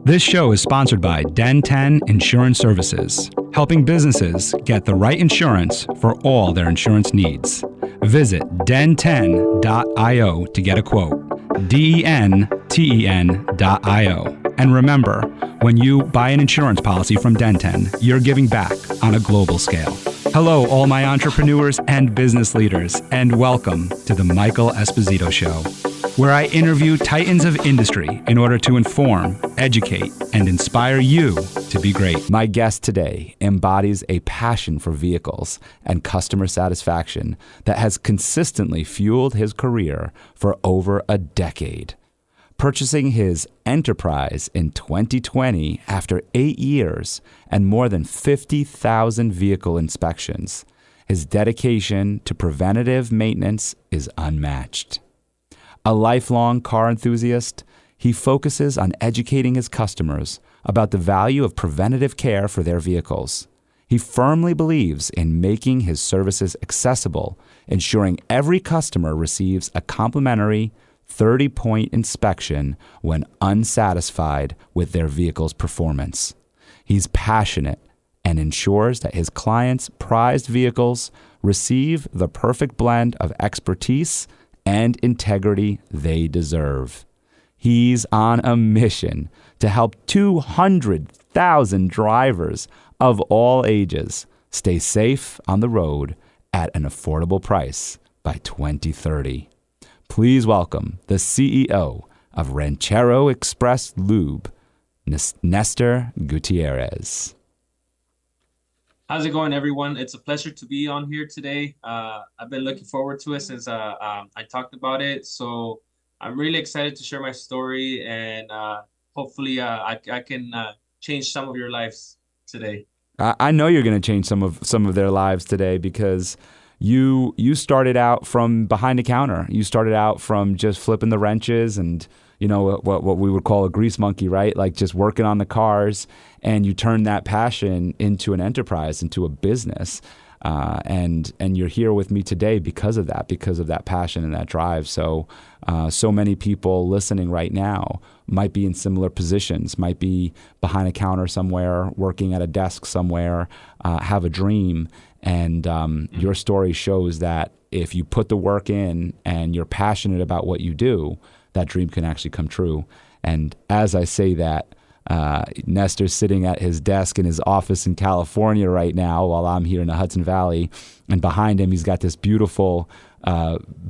This show is sponsored by Den 10 Insurance Services, helping businesses get the right insurance for all their insurance needs. Visit den10.io to get a quote. DENTEN.io. And remember, when you buy an insurance policy from Den 10, you're giving back on a global scale. Hello, all my entrepreneurs and business leaders, and welcome to the Michael Esposito Show, where I interview titans of industry in order to inform, educate, and inspire you to be great. My guest today embodies a passion for vehicles and customer satisfaction that has consistently fueled his career for over a decade. Purchasing his Enterprise in 2020 after 8 years and more than 50,000 vehicle inspections, his dedication to preventative maintenance is unmatched. A lifelong car enthusiast, he focuses on educating his customers about the value of preventative care for their vehicles. He firmly believes in making his services accessible, ensuring every customer receives a complimentary 30-point inspection when unsatisfied with their vehicle's performance. He's passionate and ensures that his clients' prized vehicles receive the perfect blend of expertise and integrity they deserve. He's on a mission to help 200,000 drivers of all ages stay safe on the road at an affordable price by 2030. Please welcome the CEO of Rancho Express Lube, Nestor Gutierrez. How's it going, everyone? It's a pleasure to be on here today. I've been looking forward to it since I talked about it. So I'm really excited to share my story, and hopefully I can change some of your lives today. I know you're going to change some of their lives today, because you started out from behind the counter. You started out from just flipping the wrenches and, you know, what we would call a grease monkey, right? Like just working on the cars, and you turned that passion into an enterprise, into a business. And you're here with me today because of that passion and that drive. So many people listening right now might be in similar positions, might be behind a counter somewhere, working at a desk somewhere, have a dream. And your story shows that if you put the work in and you're passionate about what you do, that dream can actually come true. And as I say that, Nestor's sitting at his desk in his office in California right now while I'm here in the Hudson Valley. And behind him, he's got this beautiful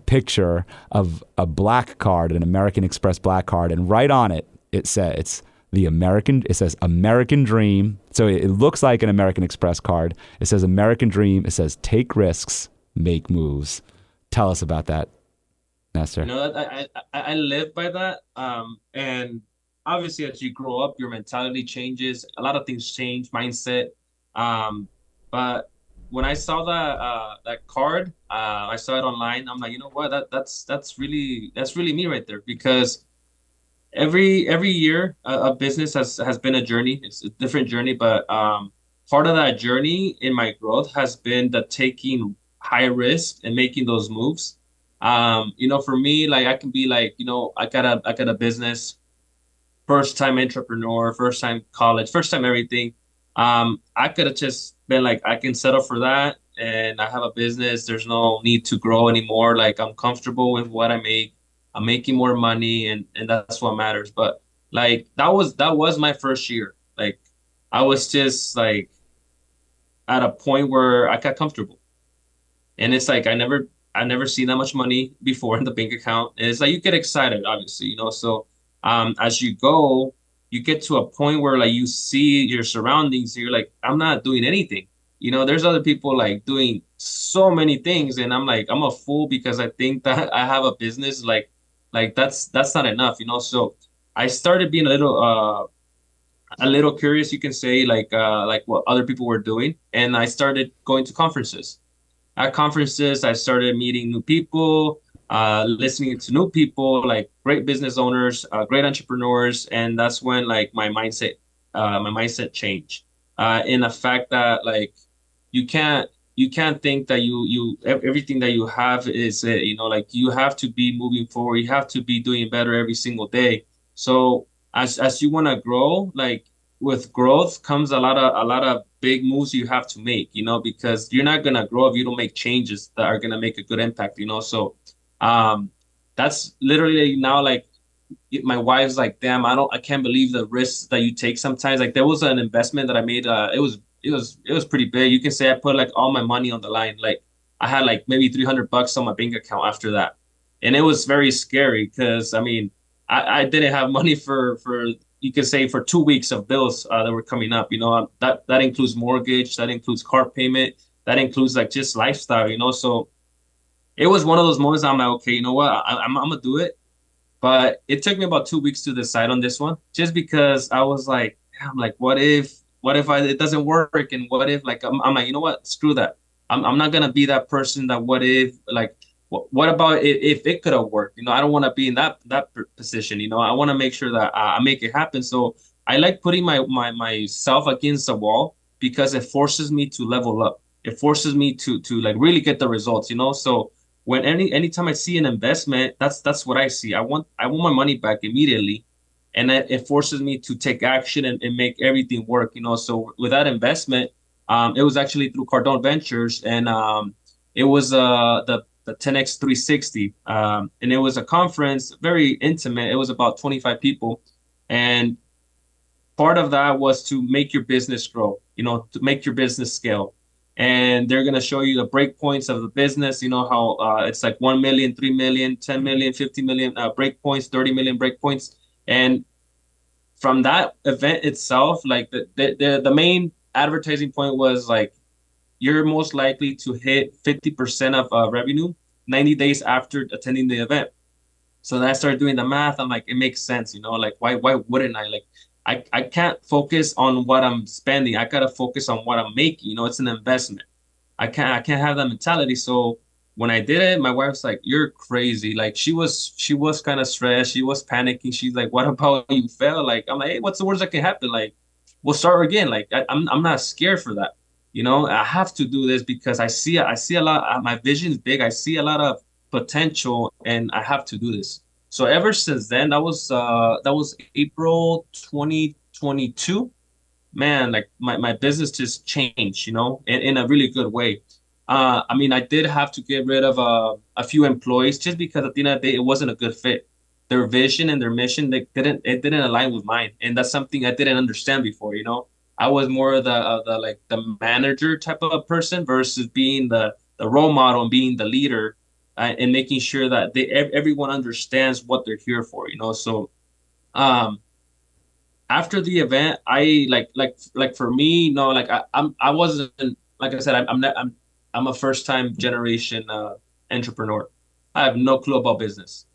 picture of a black card, an American Express black card. And right on it, it says American Dream. So it looks like an American Express card. It says American Dream. It says take risks, make moves. Tell us about that, Nestor. You know, I live by that. And obviously, as you grow up, your mentality changes. A lot of things change, mindset. But when I saw that card, I saw it online. I'm like, you know what? That's really me right there. Because every year, a business has been a journey. It's a different journey, but part of that journey in my growth has been the taking high risk and making those moves. You know, for me, like I can be like, you know, I got a business. First time entrepreneur, first time college, first time everything. I could have just been like, I can settle for that, and I have a business. There's no need to grow anymore. Like I'm comfortable with what I make. I'm making more money, and that's what matters. But like that was my first year. Like I was just like at a point where I got comfortable, and it's like I never seen that much money before in the bank account. And it's like you get excited, obviously, you know. So as you go, you get to a point where like you see your surroundings, and you're like, I'm not doing anything. You know, there's other people like doing so many things, and I'm like, I'm a fool because I think that I have a business. Like that's not enough, you know. So I started being a little curious, you can say, like what other people were doing, and I started going to conferences. At conferences, I started meeting new people, listening to new people, like great business owners, great entrepreneurs, and that's when like my mindset changed. In the fact that like you can't think that you everything that you have is it, you know, like you have to be moving forward. You have to be doing better every single day. So as you want to grow, like with growth comes a lot of big moves you have to make, because you're not gonna grow if you don't make changes that are gonna make a good impact, So, um, that's literally now like my wife's like, damn, I can't believe the risks that you take sometimes. Like there was an investment that I made. It was pretty big. You can say I put like all my money on the line. Like I had like maybe $300 on my bank account after that, and it was very scary because I mean I didn't have money for you can say for 2 weeks of bills that were coming up. That includes mortgage, that includes car payment, that includes like just lifestyle. So it was one of those moments I'm like, okay, you know what, I'm gonna do it, but it took me about 2 weeks to decide on this one, just because I was like, I'm like, what if it doesn't work, and what if like I'm like, you know what, screw that. I'm not gonna be that person that what if like what about if it could have worked? I don't want to be in that position. I want to make sure that I make it happen. So I like putting myself against the wall because it forces me to level up. It forces me to like really get the results. So when anytime I see an investment, that's what I see. I want my money back immediately, and it forces me to take action and make everything work. So with that investment, it was actually through Cardone Ventures, and it was the 10x 360, and it was a conference, very intimate. It was about 25 people, and part of that was to make your business grow, to make your business scale. And they're going to show you the break points of the business, how it's like 1 million, 3 million, 10 million, 50 million break points, 30 million break points. And from that event itself, like the main advertising point was like, you're most likely to hit 50% of revenue 90 days after attending the event. So then I started doing the math. I'm like, it makes sense, like why wouldn't I? Like I can't focus on what I'm spending. I gotta focus on what I'm making. It's an investment. I can't have that mentality. So when I did it, my wife's like, you're crazy. Like she was kind of stressed. She was panicking. She's like, what about you fail? Like I'm like, hey, what's the worst that can happen? Like we'll start again. Like I'm not scared for that. I have to do this because I see a lot. My vision's big. I see a lot of potential, and I have to do this. So ever since then, that was April 2022. Man, like my business just changed, in a really good way. I mean, I did have to get rid of a few employees just because at the end of the day, it wasn't a good fit. Their vision and their mission, it didn't align with mine, and that's something I didn't understand before. I was more of the like the manager type of person versus being the role model and being the leader, and making sure that everyone understands what they're here for. So um after the event, I like for me, no, like I wasn't, like I said, I'm not I'm a first time generation entrepreneur. I have no clue about business.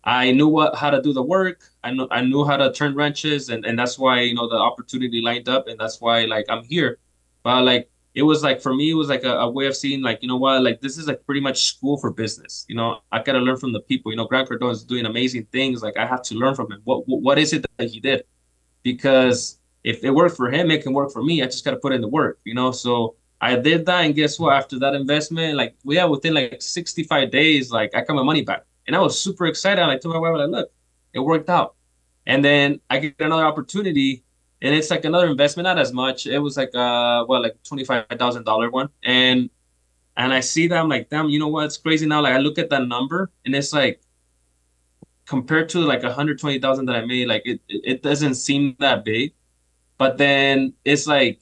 I knew how to do the work. I knew how to turn wrenches, and that's why the opportunity lined up, and that's why like I'm here. But like it was like for me, it was like a way of seeing like what, like this is like pretty much school for business. I gotta learn from the people. Grant Cardone is doing amazing things. Like I have to learn from him. What is it that he did? Because if it worked for him, it can work for me. I just got to put in the work. So I did that, and guess what? After that investment, like within like 65 days, like I got my money back, and I was super excited. I told my wife, like, look, it worked out. And then I get another opportunity, and it's like another investment, not as much. It was like like $25,000 one, and I see that I'm like, damn, you know what? It's crazy now. Like I look at that number, and it's like compared to like 120,000 that I made, like it doesn't seem that big. But then it's like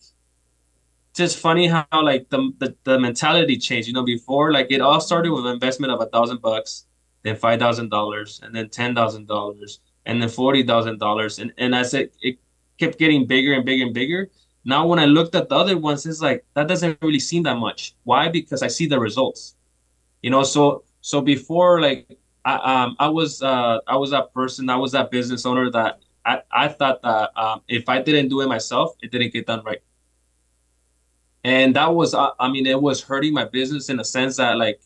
just funny how like the mentality changed. Before like it all started with an investment of $1,000, then $5,000, and then $10,000, and then $40,000, and as it kept getting bigger and bigger and bigger. Now when I looked at the other ones, it's like that doesn't really seem that much. Why? Because I see the results. So before like I was that person, I was that business owner that I thought that if I didn't do it myself, it didn't get done right. And that was I mean it was hurting my business in a sense that like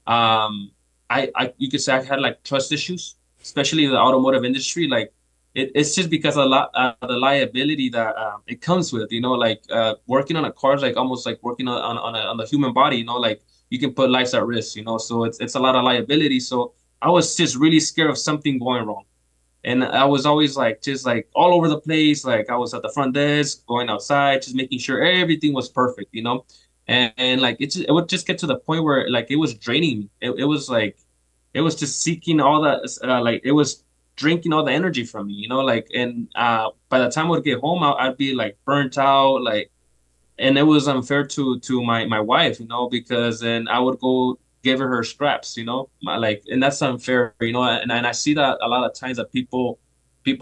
I you could say I had like trust issues, especially in the automotive industry. Like it's just because a lot the liability that it comes with, like working on a car is like almost like working on the human body, like you can put lives at risk, so it's a lot of liability. So I was just really scared of something going wrong. And I was always like, just like all over the place. Like I was at the front desk, going outside, just making sure everything was perfect, you know? And like, it would just get to the point where like, it was draining me. It was like, it was just seeking all that, like it was drinking all the energy from me, you know, like, and, by the time I would get home, I'd be like burnt out, like, and it was unfair to my wife, you know, because then I would go give her scraps, you know, like, and that's unfair, you know, and I see that a lot of times that people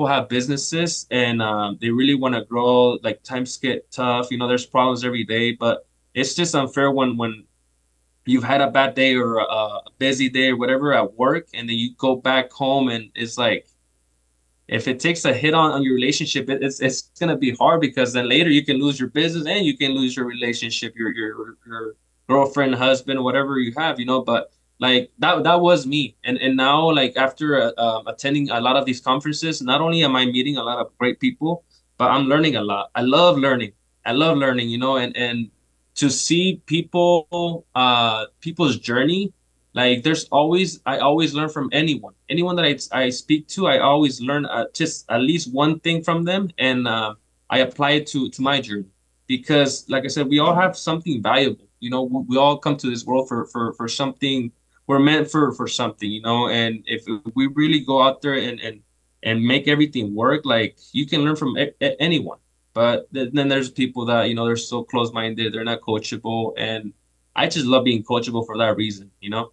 have businesses and they really want to grow, like times get tough, you know, there's problems every day, but it's just unfair when you've had a bad day or a busy day or whatever at work, and then you go back home and it's like, if it takes a hit on your relationship, it's gonna be hard because then later you can lose your business and you can lose your relationship, your girlfriend, husband, whatever you have, you know. But like that was me, and now like after attending a lot of these conferences, not only am I meeting a lot of great people, but I'm learning a lot. I love learning. I love learning, you know, and to see people's journey, like I always learn from anyone that I speak to. I always learn just at least one thing from them, and I apply it to my journey, because like I said, we all have something valuable, you know. We all come to this world for something. We're meant for something, you know. And if we really go out there and make everything work, like you can learn from anyone. But then there's people that, you know, they're so close-minded, they're not coachable, and I just love being coachable for that reason, you know.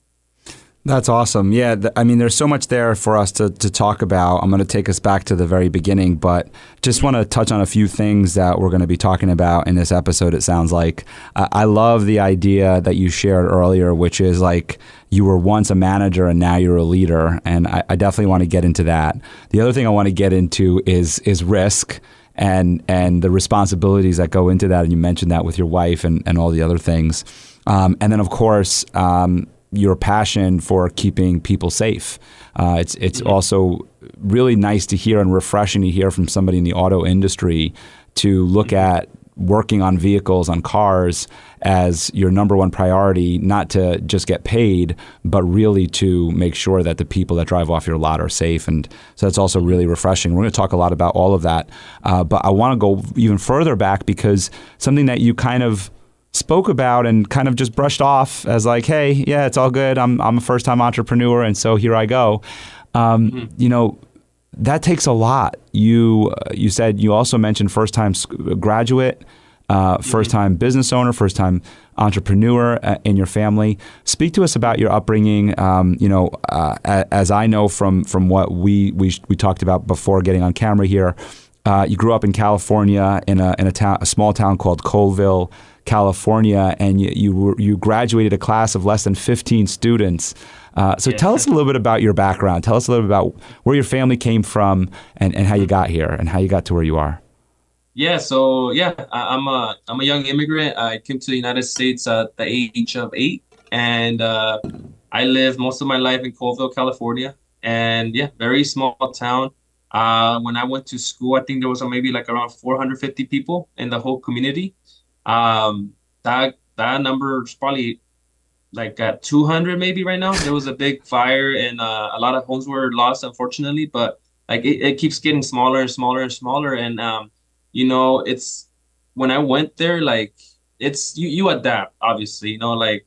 That's awesome. Yeah, I mean, there's so much there for us to talk about. I'm going to take us back to the very beginning, but just want to touch on a few things that we're going to be talking about in this episode, it sounds like. I love the idea that you shared earlier, which is like you were once a manager and now you're a leader, and I definitely want to get into that. The other thing I want to get into is risk and the responsibilities that go into that, and you mentioned that with your wife and all the other things. And then, of course, your passion for keeping people safe. It's also really nice to hear and refreshing to hear from somebody in the auto industry to look at working on vehicles, on cars, as your number one priority, not to just get paid, but really to make sure that the people that drive off your lot are safe. And so that's also really refreshing. We're going to talk a lot about all of that. But I want to go even further back, because something that you kind of spoke about and kind of just brushed off as like, hey, yeah, it's all good. I'm a first-time entrepreneur, and so here I go. You know, that takes a lot. You said, you also mentioned first-time graduate, first-time business owner, first-time entrepreneur in your family. Speak to us about your upbringing. You know, as I know from what we talked about before getting on camera here, you grew up in California in a small town called Colville, California, and you graduated a class of less than 15 students. So tell us a little bit about your background. Tell us a little bit about where your family came from and how you got here and how you got to where you are. Yeah, so yeah, I'm a young immigrant. I came to the United States at the age of 8, and I lived most of my life in Colville, California. And yeah, very small town. When I went to school, I think there was maybe like around 450 people in the whole community. That number is probably like at 200 maybe right now. There was a big fire, and a lot of homes were lost, unfortunately. But like it keeps getting smaller and smaller and smaller. And you know, it's when I went there, like it's you adapt, obviously. You know, like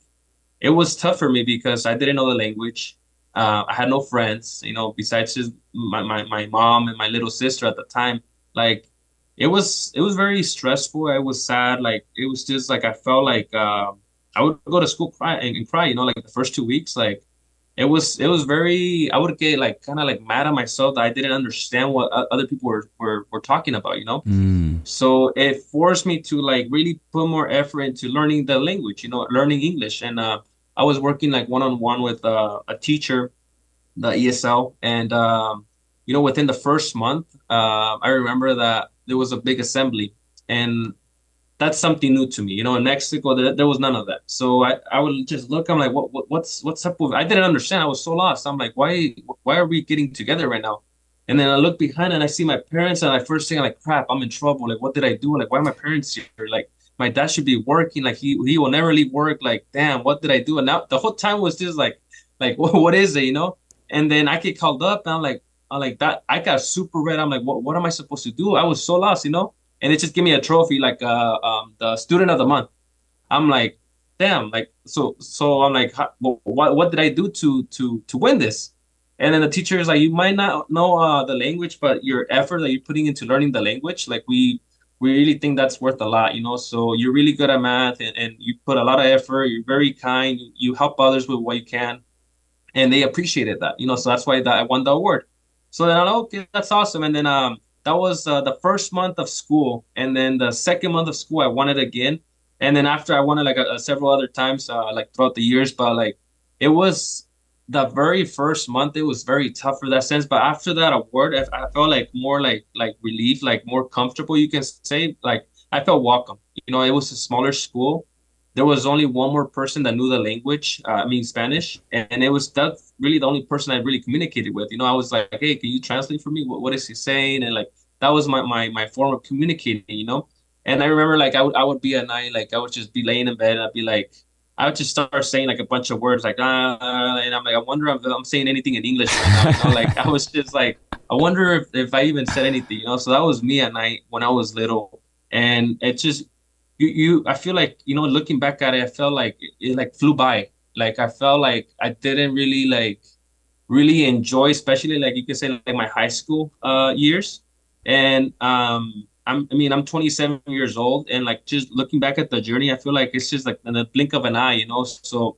it was tough for me because I didn't know the language. I had no friends, you know, besides just my mom and my little sister at the time. Like it was very stressful. I was sad. Like it was just like I felt like I would go to school cry and cry, you know, like the first 2 weeks. Like it was very, I would get like kind of like mad at myself that I didn't understand what other people were talking about, you know. So it forced me to like really put more effort into learning the language, you know, learning English. And I was working like one-on-one with a teacher, the ESL. And you know, within the first month, I remember that there was a big assembly, and that's something new to me. You know, in Mexico, there was none of that. So I would just look. I'm like, what's up with? I didn't understand. I was so lost. I'm like, why are we getting together right now? And then I look behind and I see my parents, and I first think I'm like, crap, I'm in trouble. Like, what did I do? Like, why are my parents here? Like, my dad should be working. Like, he will never leave work. Like, damn, what did I do? And now the whole time was just like what is it? You know? And then I get called up, and I'm like, I'm like that. I got super red. I'm like, what am I supposed to do? I was so lost, you know. And it just gave me a trophy, like the student of the month. I'm like, damn, like so I'm like, what did I do to win this? And then the teacher is like, you might not know the language, but your effort that you're putting into learning the language, like we really think that's worth a lot, you know. So you're really good at math, and you put a lot of effort. You're very kind. You help others with what you can, and they appreciated that, you know. So that's why that I won the award. So then I'm like, okay, that's awesome. And then that was the first month of school, and then the second month of school I won it again, and then after I won it like several other times like throughout the years. But like it was the very first month, it was very tough for that sense. But after that award, I felt like more like relief, like more comfortable, you can say. Like I felt welcome. You know, it was a smaller school. There was only one more person that knew the language, I mean Spanish, and it was that really the only person I really communicated with. You know, I was like, hey, can you translate for me? What is he saying? And like that was my form of communicating. You know, and I remember like I would be at night, like I would just be laying in bed, and I'd be like, I would just start saying like a bunch of words like and I'm like, I wonder if I'm saying anything in English right now. You know, like I was just like, I wonder if I even said anything. You know, so that was me at night when I was little, and it just I feel like, you know, looking back at it, I felt like it like flew by. Like I felt like I didn't really like really enjoy, especially like you could say like my high school years. And I mean I'm 27 years old, and like just looking back at the journey, I feel like it's just like in the blink of an eye, you know. So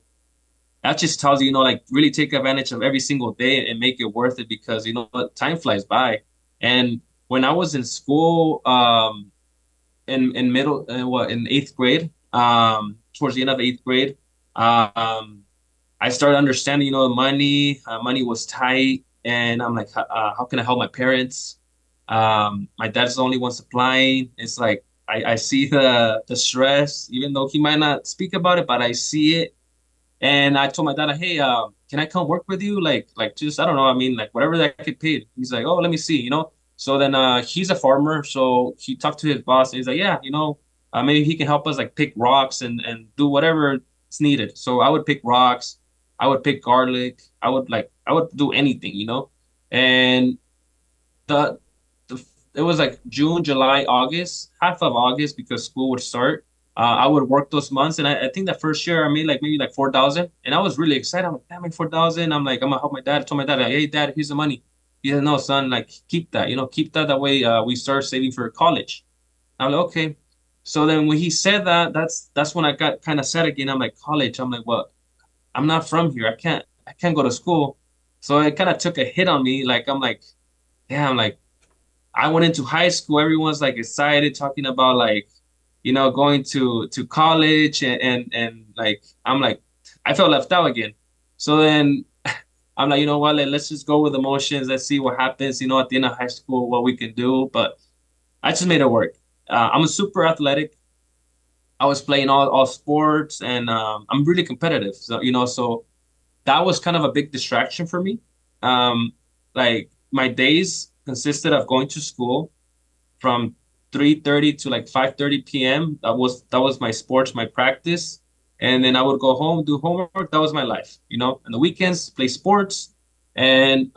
that just tells you, you know, like really take advantage of every single day and make it worth it, because you know what, time flies by. And when I was in school, in middle what in eighth grade, towards the end of eighth grade, um I started understanding, you know, money was tight, and I'm like, how can I help my parents? My dad's the only one supplying. It's like I see the stress, even though he might not speak about it, but I see it. And I told my dad, hey, can I come work with you? Like just, I don't know. I mean, like whatever that I get paid. He's like, oh, let me see, you know? So then he's a farmer. So he talked to his boss, and he's like, yeah, you know, maybe he can help us like pick rocks and do whatever is needed. So I would pick rocks. I would pick garlic. I would do anything, you know? And the, the it was like June, July, August, half of August, because school would start. I would work those months, and I think that first year I made like maybe like 4,000, and I was really excited. I'm like, damn, I made 4,000. I'm like, I'm gonna help my dad. I told my dad, like, hey, dad, here's the money. He said, no, son, like keep that, you know, keep that. That way, we start saving for college. I'm like, okay. So then when he said that, that's when I got kind of sad again. I'm like, college. I'm like, well, I'm not from here. I can't go to school. So it kind of took a hit on me. Like I'm like, damn, like I went into high school. Everyone's like excited, talking about like, you know, going to college, and like I'm like, I felt left out again. So then I'm like, you know what? Let's just go with emotions. Let's see what happens. You know, at the end of high school, what we can do. But I just made it work. I'm a super athletic. I was playing all sports, and I'm really competitive. So you know, so that was kind of a big distraction for me. Um, like my days consisted of going to school from 3:30 to like 5:30 p.m. That was my sports, my practice. And then I would go home, do homework. That was my life, you know. And the weekends, play sports. And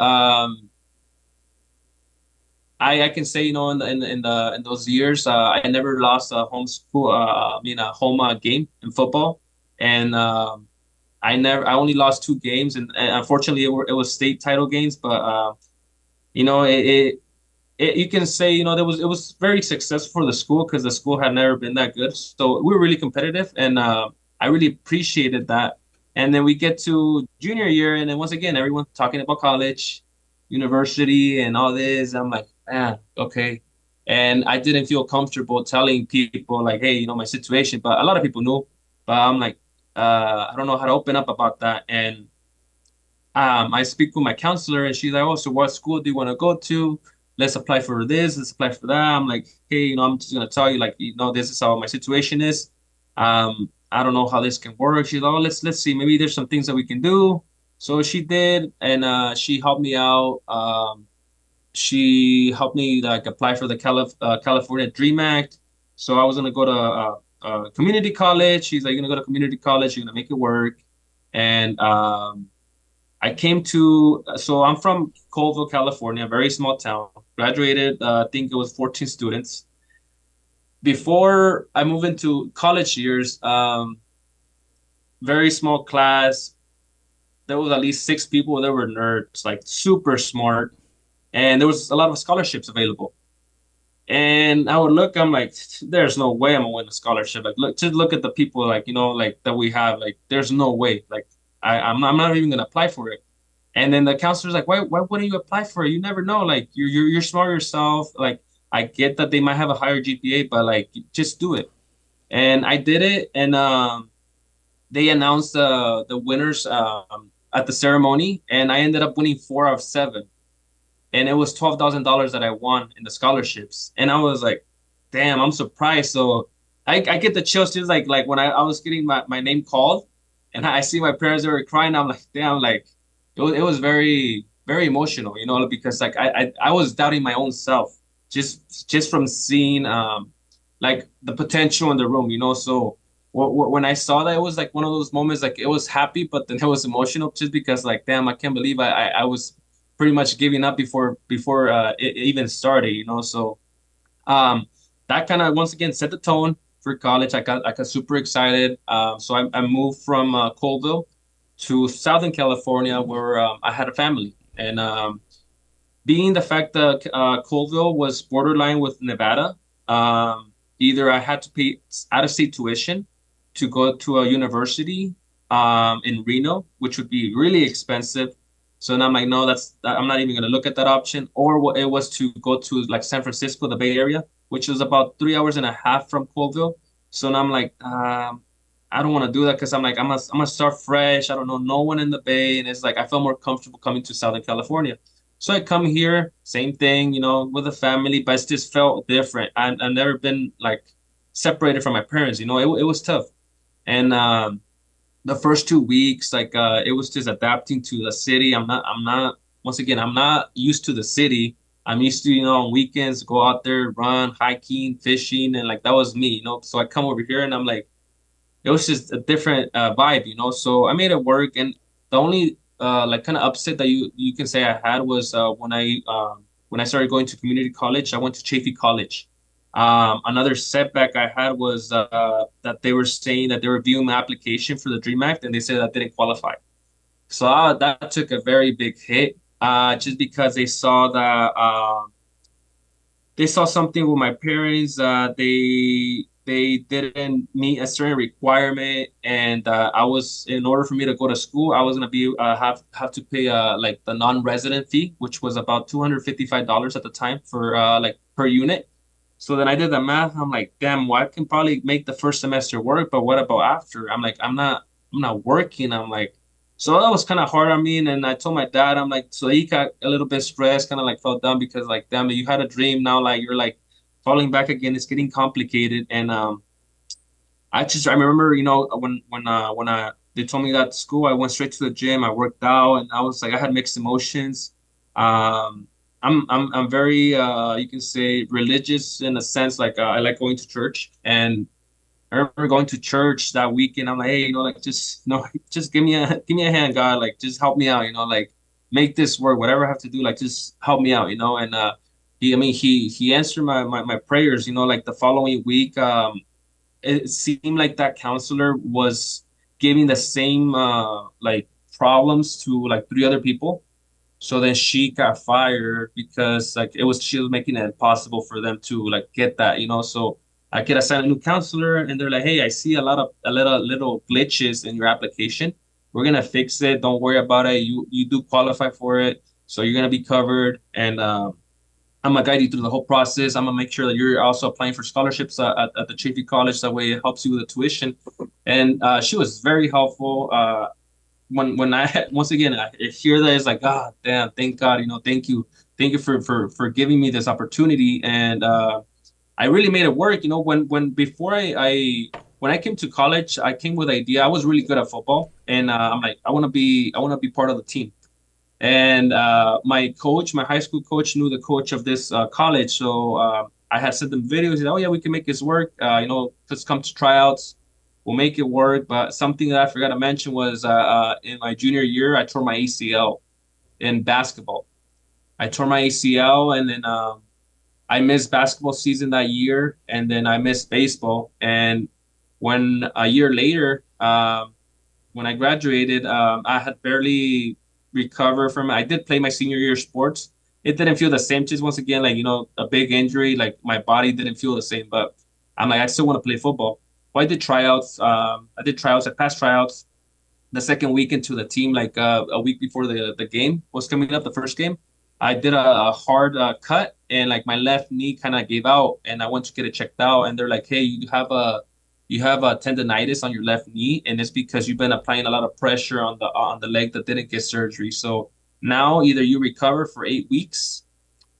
I can say, you know, in those years, I never lost a home school, I mean a home game in football. And I only lost two games, and unfortunately it was state title games. But you know, you can say, you know, it was very successful for the school, because the school had never been that good. So we were really competitive, and I really appreciated that. And then we get to junior year, and then once again, everyone's talking about college, university, and all this. I'm like, man, okay. And I didn't feel comfortable telling people like, hey, you know, my situation. But a lot of people knew. But I'm like, I don't know how to open up about that. And I speak with my counselor, and she's like, "Oh, so what school do you want to go to? Let's apply for this. Let's apply for that." I'm like, "Hey, you know, I'm just gonna tell you, like, you know, this is how my situation is. I don't know how this can work." She's like, "Oh, let's see. Maybe there's some things that we can do." So she did, and she helped me out. She helped me like apply for the California Dream Act. So I was gonna go to community college. She's like, "You're gonna go to community college. You're gonna make it work." And I came to, so I'm from Colville, California, a very small town. Graduated, I think it was 14 students. Before I moved into college years, very small class. There was at least six people that were nerds, like super smart, and there was a lot of scholarships available. And I would look, I'm like, there's no way I'm gonna win a scholarship. Like, look, just look at the people, like, like that we have. Like, there's no way. Like, I'm not even gonna apply for it. And then the counselor's like, why wouldn't you apply for it? You never know. Like, you're smart yourself. Like, I get that they might have a higher GPA, but like, just do it. And I did it, and they announced the winners at the ceremony, and I ended up winning four out of seven, and it was $12,000 that I won in the scholarships. And I was like, damn, I'm surprised. So I get the chills just like when I was getting my name called, and I see my parents, they were crying. I'm like, damn, like it was very, very emotional, because like I was doubting my own self just from seeing like the potential in the room, So when I saw that, it was like one of those moments, like it was happy, but then it was emotional just because like, damn, I can't believe I was pretty much giving up before it even started, So um, that kind of once again set the tone for college. I got super excited. So I moved from Colville to Southern California, where I had a family, and being the fact that Colville was borderline with Nevada, either I had to pay out of state tuition to go to a university in Reno, which would be really expensive. So now I'm like, no, I'm not even going to look at that option. Or it was to go to like San Francisco, the Bay Area, which is about 3 hours and a half from Colville. So now I'm like, I don't want to do that because I'm like, I'm gonna start fresh. I don't know no one in the Bay, and it's like I feel more comfortable coming to Southern California. So I come here, same thing, with a family, but it just felt different. I've never been like separated from my parents, it was tough. And the first 2 weeks, like it was just adapting to the city. I'm not, once again, I'm not used to the city. I'm used to, on weekends, go out there, run, hiking, fishing, and like that was me, So I come over here and I'm like, it was just a different vibe, So I made it work, and the only like kind of upset that you can say I had was when I started going to community college. I went to Chaffey College. Another setback I had was that they were saying that they were viewing my application for the Dream Act, and they said I didn't qualify. So that took a very big hit, just because they saw something with my parents. They didn't meet a certain requirement, and I was, in order for me to go to school, I was gonna be have to pay like the non-resident fee, which was about $255 at the time for like per unit. So then I did the math. I'm like, damn, well, I can probably make the first semester work, but what about after? I'm like, I'm not working. I'm like, so that was kind of hard on me. And then I told my dad, I'm like, so he got a little bit stressed, kind of like felt down because like, damn, you had a dream. Now like you're like falling back again. It's getting complicated. And I remember, when they told me that at school, I went straight to the gym. I worked out, and I was like, I had mixed emotions. Um, I'm very you can say religious in a sense. Like I like going to church, and I remember going to church that weekend. I'm like, hey, like just just give me a hand, God. Like just help me out. Like make this work. Whatever I have to do, like just help me out. And he answered my prayers. Like the following week, it seemed like that counselor was giving the same like problems to like three other people. So then she got fired because like she was making it impossible for them to like get that, So I get assigned a new counselor, and they're like, hey, I see a little glitches in your application. We're gonna fix it. Don't worry about it. You do qualify for it, so you're gonna be covered. And I'm gonna guide you through the whole process. I'm gonna make sure that you're also applying for scholarships at the Chaffey College. That way, it helps you with the tuition. And she was very helpful. When I once again I hear that, it's like, God damn, thank God, thank you for giving me this opportunity. And I really made it work. When before when I came to college, I came with the idea. I was really good at football, and I'm like, I want to be part of the team. And my coach, my high school coach, knew the coach of this college. So I had sent them videos. He said, oh, yeah, we can make this work. Just come to tryouts. We'll make it work. But something that I forgot to mention was in my junior year, I tore my ACL in basketball. I tore my ACL, and then I missed basketball season that year, and then I missed baseball. And when a year later, when I graduated, I had barely recovered from it. I did play my senior year sports. It didn't feel the same. Just once again, like, a big injury, like my body didn't feel the same. But I'm like, I still want to play football. Well, I did tryouts. I passed tryouts the second week into the team, like a week before the game was coming up, the first game. I did a hard cut, and like my left knee kind of gave out, and I went to get it checked out, and they're like, "Hey, you have a tendonitis on your left knee, and it's because you've been applying a lot of pressure on the leg that didn't get surgery. So now either you recover for 8 weeks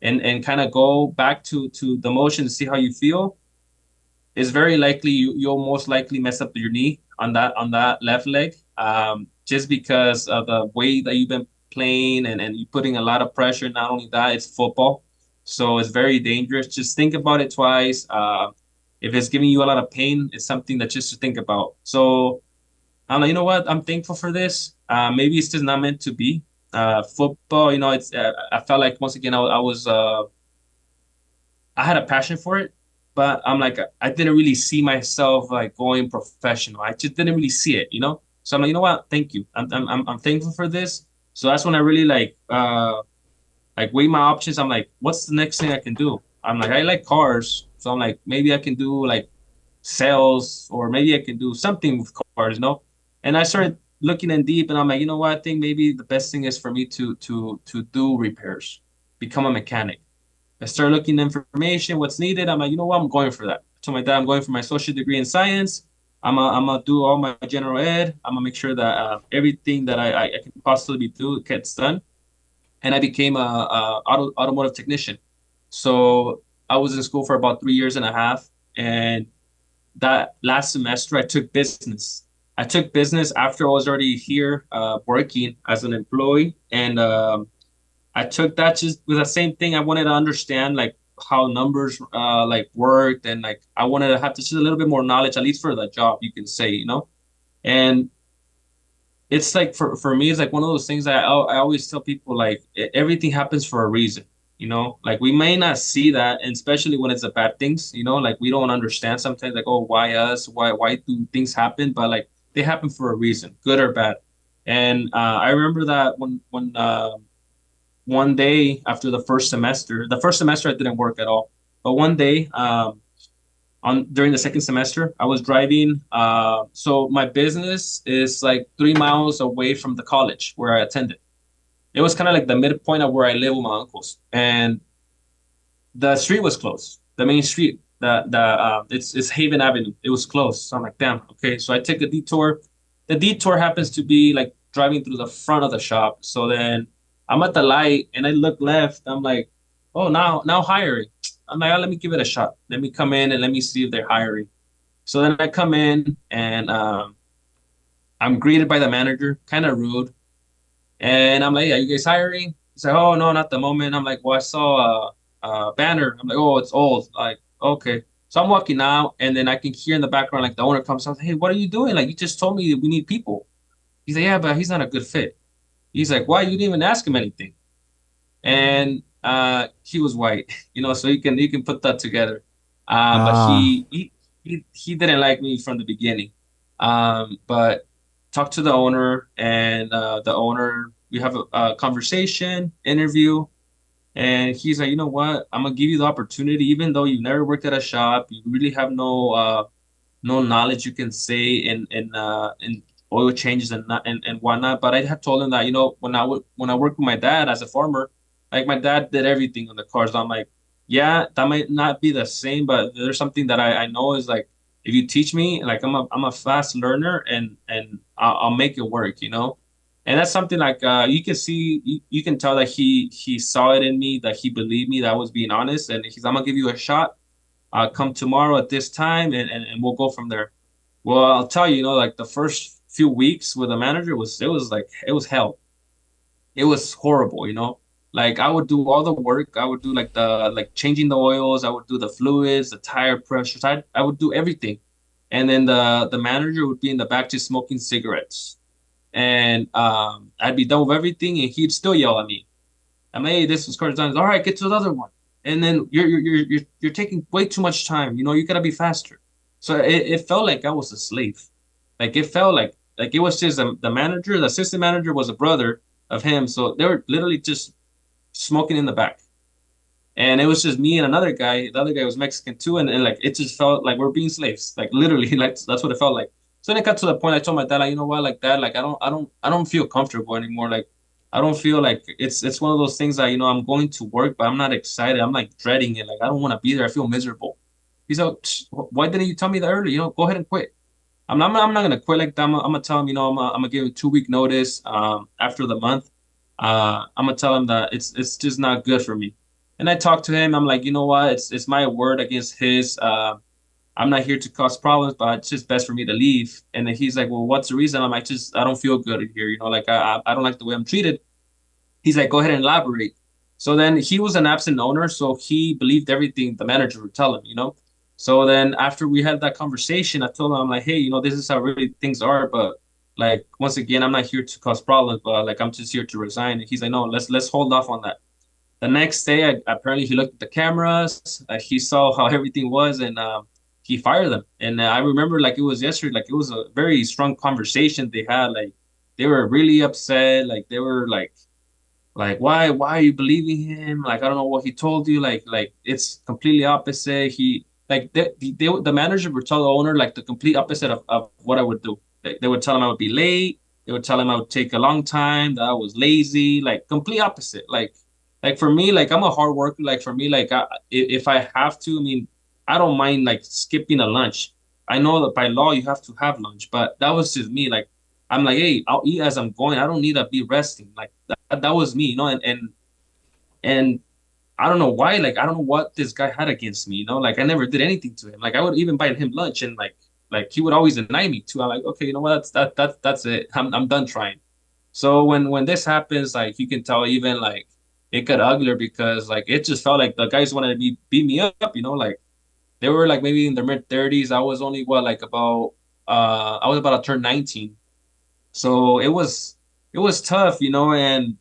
and kind of go back to the motion to see how you feel. It's very likely you'll most likely mess up your knee on that left leg, just because of the way that you've been playing and you putting a lot of pressure. Not only that, it's football, so it's very dangerous. Just think about it twice. If it's giving you a lot of pain, it's something that just to think about. So I'm like, you know what? I'm thankful for this. Maybe it's just not meant to be. Football, it's. I felt like once again I had a passion for it, but I'm like, I didn't really see myself like going professional. I just didn't really see it. So I'm like, you know what? Thank you. I'm thankful for this. So that's when I really like weigh my options. I'm like, what's the next thing I can do? I'm like, I like cars, so I'm like, maybe I can do like sales, or maybe I can do something with cars. And I started looking in deep, and I'm like, you know what? I think maybe the best thing is for me to do repairs, become a mechanic. I started looking at information, what's needed. I'm like, you know what? I'm going for that. I told my dad I'm going for my associate degree in science. I'm gonna do all my general ed. I'm gonna make sure that everything that I can possibly do gets done. And I became a automotive technician. So I was in school for about 3 years and a half, and that last semester I took business. I took business after I was already here working as an employee, and I took that just with the same thing. I wanted to understand like how numbers like worked, and like I wanted to have just a little bit more knowledge, at least for the job, you can say. And it's like for me, it's like one of those things that I always tell people, like everything happens for a reason. Like we may not see that, and especially when it's the bad things. Like we don't understand sometimes, like, oh, why us? Why do things happen? But like they happen for a reason, good or bad. And I remember that when one day after the first semester I didn't work at all, but one day on during the second semester, I was driving. So my business is like 3 miles away from the college where I attended. It was kind of like the midpoint of where I live with my uncles, and the street was closed. The main street, it's Haven Avenue. It was closed. So I'm like, damn. Okay, so I take a detour. The detour happens to be like driving through the front of the shop. So then I'm at the light, and I look left. I'm like, oh, now hiring. I'm like, oh, let me give it a shot. Let me come in and let me see if they're hiring. So then I come in, and I'm greeted by the manager, kind of rude. And I'm like, "Hey, are you guys hiring?" He's like, "Oh, no, not the moment." I'm like, "Well, I saw a banner." I'm like, "Oh, it's old." Like, okay. So I'm walking out, and then I can hear in the background, like the owner comes out, "Hey, what are you doing? Like, you just told me we need people." He's like, "Yeah, but he's not a good fit." He's like, "Why? You didn't even ask him anything." And he was white, so you can put that together. But Ah, he didn't like me from the beginning. But talked to the owner, and the owner, we have a conversation, interview, and he's like, you know what? I'm gonna give you the opportunity, even though you've never worked at a shop, you really have no knowledge, you can say, in oil changes and whatnot. But I had told him that, when I worked with my dad as a farmer, like my dad did everything on the cars. I'm like, yeah, that might not be the same, but there's something that I know is like, if you teach me, like I'm a fast learner, and I'll make it work. And that's something like you can see, you can tell that he saw it in me, that he believed me, that I was being honest, and he's, I'm gonna give you a shot. Come tomorrow at this time, and we'll go from there. Well, I'll tell you, like the first few weeks with the manager it was like it was hell. It was horrible. Like I would do all the work. I would do like changing the oils. I would do the fluids, the tire pressures. I would do everything. and then the manager would be in the back just smoking cigarettes. And I'd be done with everything, and he'd still yell at me. I'm like, hey, this was Carter's done. All right, get to the other one. And then you're taking way too much time. You gotta be faster. So it felt like I was a slave. Like it felt like it was just the manager, the assistant manager was a brother of him. So they were literally just smoking in the back. And it was just me and another guy. The other guy was Mexican too, and like it just felt like we're being slaves, like literally, like that's what it felt like. So then it got to the point I told my dad, like, you know what, like dad, like I don't feel comfortable anymore. Like I don't feel like it's one of those things that I'm going to work, but I'm not excited. I'm like dreading it. Like I don't want to be there. I feel miserable. He's like, why didn't you tell me that earlier? Go ahead and quit. I'm not gonna quit like that. I'm gonna tell him, I'm gonna give him 2 week notice. After the month, I'm gonna tell him that it's just not good for me. And I talked to him. I'm like, you know what? It's my word against his. I'm not here to cause problems, but it's just best for me to leave. And then he's like, well, what's the reason? I'm like, just I don't feel good here. Like I don't like the way I'm treated. He's like, go ahead and elaborate. So then he was an absent owner, so he believed everything the manager would tell him. So then after we had that conversation, I told him, I'm like, hey, this is how really things are, but like once again, I'm not here to cause problems, but like I'm just here to resign. And he's like, no, let's hold off on that. The next day, apparently he looked at the cameras, he saw how everything was, and he fired them. And I remember like it was yesterday, like it was a very strong conversation they had. Like they were really upset, like they were like why are you believing him? Like I don't know what he told you. Like it's completely opposite. He like the manager would tell the owner like the complete opposite of what I would do. They would tell him I would be late. They would tell him I would take a long time, that I was lazy, like complete opposite. Like for me, like I'm a hard worker. Like for me, like if I have to, I mean, I don't mind like skipping a lunch. I know that by law you have to have lunch, but that was just me. Like I'm like, hey, I'll eat as I'm going. I don't need to be resting. Like that was me. And I don't know why. Like I don't know what this guy had against me. Like I never did anything to him. Like I would even buy him lunch, and like he would always deny me too. I'm like, okay, you know what? That's it. I'm done trying. So when this happens, like you can tell even like it got uglier because like it just felt like the guys wanted to beat me up. Like they were like maybe in their mid 30s. I was only what like about I was about to turn 19. So it was tough. And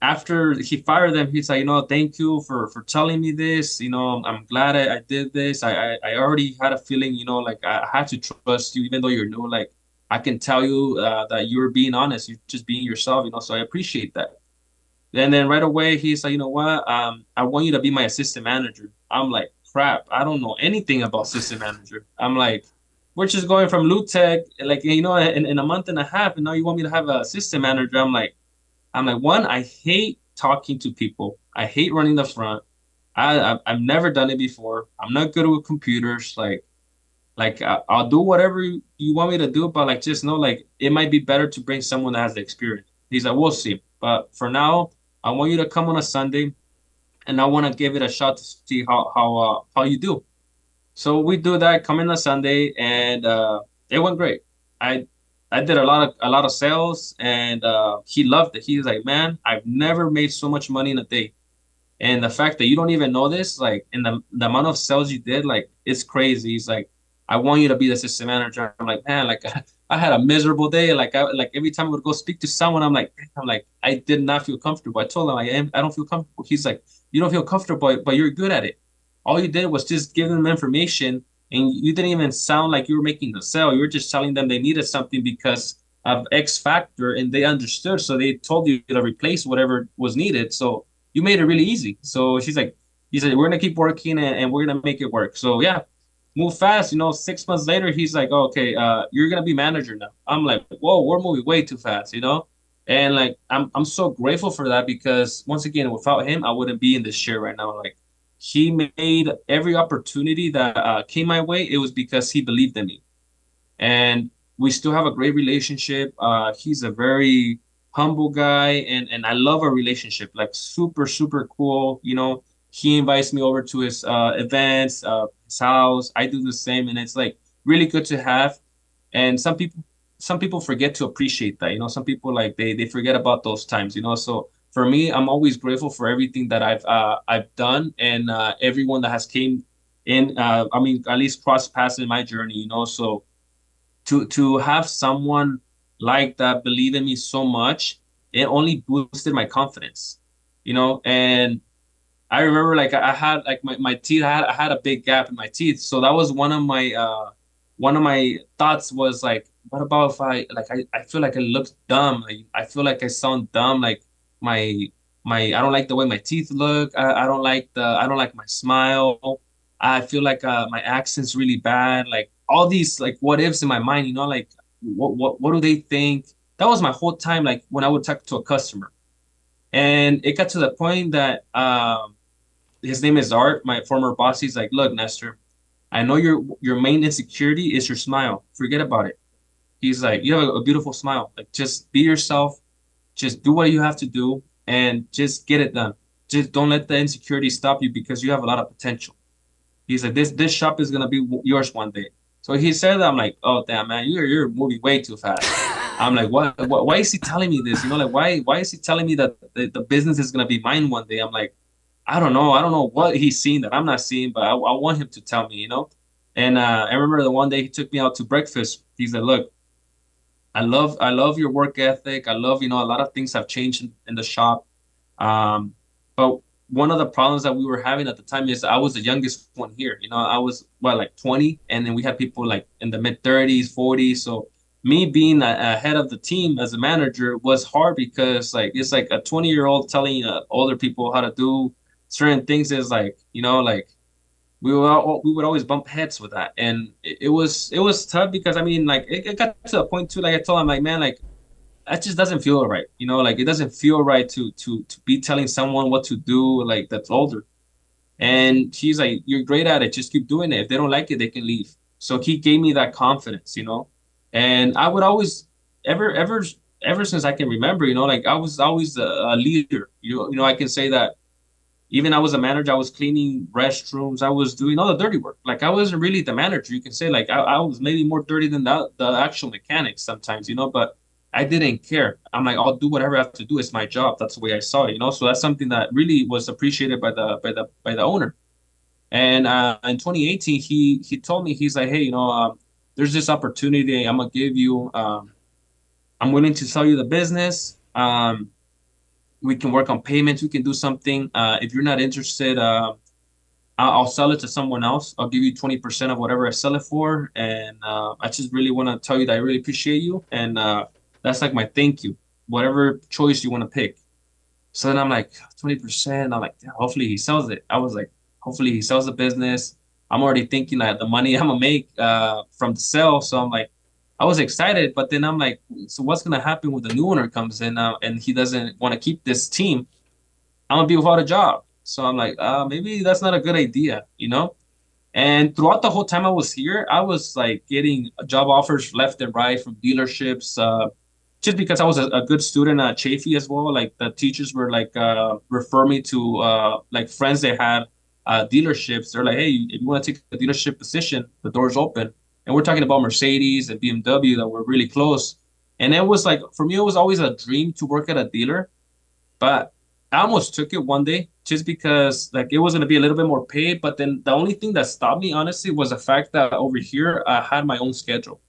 after he fired them, he's like, thank you for telling me this. I'm glad I did this. I already had a feeling, like I had to trust you, even though you're new. Like I can tell you that you're being honest. You're just being yourself. So I appreciate that. And then right away, he's like, you know what? I want you to be my assistant manager. I'm like, crap. I don't know anything about assistant manager. I'm like, we're just going from Lube Tech, like, in a month and a half, and now you want me to have an assistant manager. I'm like, one, I hate talking to people. I hate running the front. I've never done it before. I'm not good with computers. Like I'll do whatever you want me to do, but like just know like it might be better to bring someone that has the experience. He's like, we'll see. But for now, I want you to come on a Sunday, and I want to give it a shot to see how you do. So we do that. Come in on Sunday, and it went great. I I did a lot of sales, and he loved it. He was like, "Man, I've never made so much money in a day." And the fact that you don't even know this, like in the amount of sales you did, like it's crazy. He's like, I want you to be the assistant manager. I'm like, man, like I had a miserable day. Like every time I would go speak to someone, I'm like, I did not feel comfortable. I told him I don't feel comfortable. He's like, you don't feel comfortable, but you're good at it. All you did was just give them information, and you didn't even sound like you were making the sale. You were just telling them they needed something because of X factor, and they understood. So they told you to replace whatever was needed. So you made it really easy. So he said, we're gonna keep working, and we're gonna make it work. So yeah, move fast. 6 months later, he's like, oh, okay, you're gonna be manager now. I'm like, whoa, we're moving way too fast. And like, I'm so grateful for that because once again, without him, I wouldn't be in this chair right now. Like, he made every opportunity that came my way. It was because he believed in me, and we still have a great relationship. He's a very humble guy, and I love our relationship. Like super super cool. He invites me over to his events, his house. I do the same, and it's like really good to have. And some people forget to appreciate that. Some people like they forget about those times. So for me, I'm always grateful for everything that I've done, and everyone that has came in I mean, at least cross paths in my journey, so to have someone like that believe in me so much, it only boosted my confidence, and I remember like I had like my teeth, I had a big gap in my teeth. So that was one of my thoughts was like, what about if I feel like I look dumb. Like I feel like I sound dumb. Like my I don't like the way my teeth look. I don't like my smile. I feel like my accent's really bad. Like all these like what ifs in my mind, like what do they think? That was my whole time, like when I would talk to a customer. And it got to the point that his name is Art, my former boss. He's like, look, Nestor, I know your main insecurity is your smile. Forget about it. He's like, you have a beautiful smile. Like, just be yourself. Just do what you have to do, and just get it done. Just don't let the insecurity stop you because you have a lot of potential. He's like, this shop is gonna be yours one day. So he said that. I'm like, oh damn man, you're moving way too fast. I'm like, what why is he telling me this? Like why is he telling me that the business is gonna be mine one day? I'm like, I don't know. I don't know what he's seeing that I'm not seeing, but I want him to tell me. And I remember the one day he took me out to breakfast. He's like, look, I love your work ethic. I love, a lot of things have changed in the shop. But one of the problems that we were having at the time is I was the youngest one here. I was like 20, and then we had people like in the mid 30s, 40s. So me being a head of the team as a manager was hard because like it's like a 20-year-old telling older people how to do certain things is like, like we would always bump heads with that, and it was tough because I mean like it got to a point too. Like I told him, like, man, like that just doesn't feel right. Like it doesn't feel right to be telling someone what to do like that's older. And he's like, you're great at it, just keep doing it. If they don't like it, they can leave. So he gave me that confidence. And I would always ever since I can remember, like I was always a leader. I can say that even I was a manager, I was cleaning restrooms, I was doing all the dirty work. Like I wasn't really the manager. You can say like I was maybe more dirty than the actual mechanics sometimes, but I didn't care. I'm like, I'll do whatever I have to do. It's my job. That's the way I saw it. So that's something that really was appreciated by the owner. And in 2018, he told me, he's like, hey, there's this opportunity I'm gonna give you. I'm willing to sell you the business. We can work on payments. We can do something. If you're not interested, I'll sell it to someone else. I'll give you 20% of whatever I sell it for. And I just really want to tell you that I really appreciate you. And that's like my thank you, whatever choice you want to pick. So then I'm like, 20%. I'm like, yeah, hopefully he sells it. I was like, hopefully he sells the business. I'm already thinking that the money I'm going to make from the sale. So I'm like, I was excited, but then I'm like, so what's going to happen when the new owner comes in and he doesn't want to keep this team? I'm going to be without a job. So I'm like, maybe that's not a good idea. And throughout the whole time I was here, I was like getting job offers left and right from dealerships, just because I was a good student at Chafee as well. Like the teachers were like refer me to like friends they had dealerships. They're like, hey, if you want to take a dealership position, the door's open. And we're talking about Mercedes and BMW that were really close. And it was like, for me, it was always a dream to work at a dealer. But I almost took it one day just because like it was going to be a little bit more paid. But then the only thing that stopped me, honestly, was the fact that over here I had my own schedule.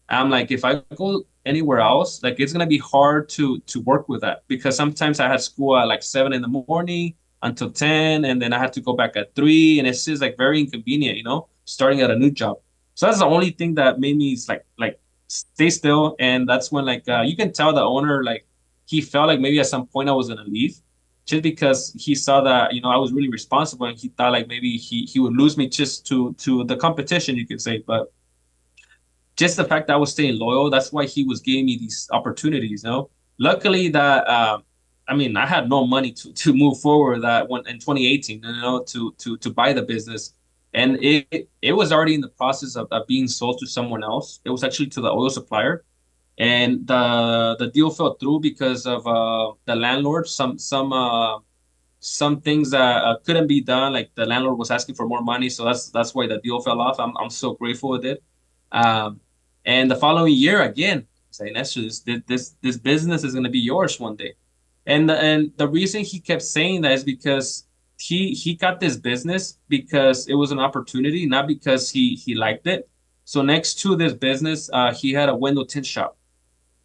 I'm like, if I go anywhere else, like it's gonna be hard to work with that because sometimes I had school at like 7 in the morning until 10, and then I had to go back at 3, and it's just like very inconvenient, starting at a new job. So that's the only thing that made me like stay still. And that's when like you can tell the owner like he felt like maybe at some point I was gonna leave. Just because he saw that I was really responsible, and he thought like maybe he would lose me just to the competition, you could say. But just the fact that I was staying loyal, that's why he was giving me these opportunities. Luckily that I mean, I had no money to move forward that one in 2018, to buy the business. And it was already in the process of being sold to someone else. It was actually to the oil supplier. And the deal fell through because of the landlord. Some things that couldn't be done, like the landlord was asking for more money, so that's why the deal fell off. I'm so grateful with it. Um, and the following year again, saying Nestor, this business is going to be yours one day. And the reason he kept saying that is because he got this business because it was an opportunity, not because he liked it. So next to this business, he had a window tint shop,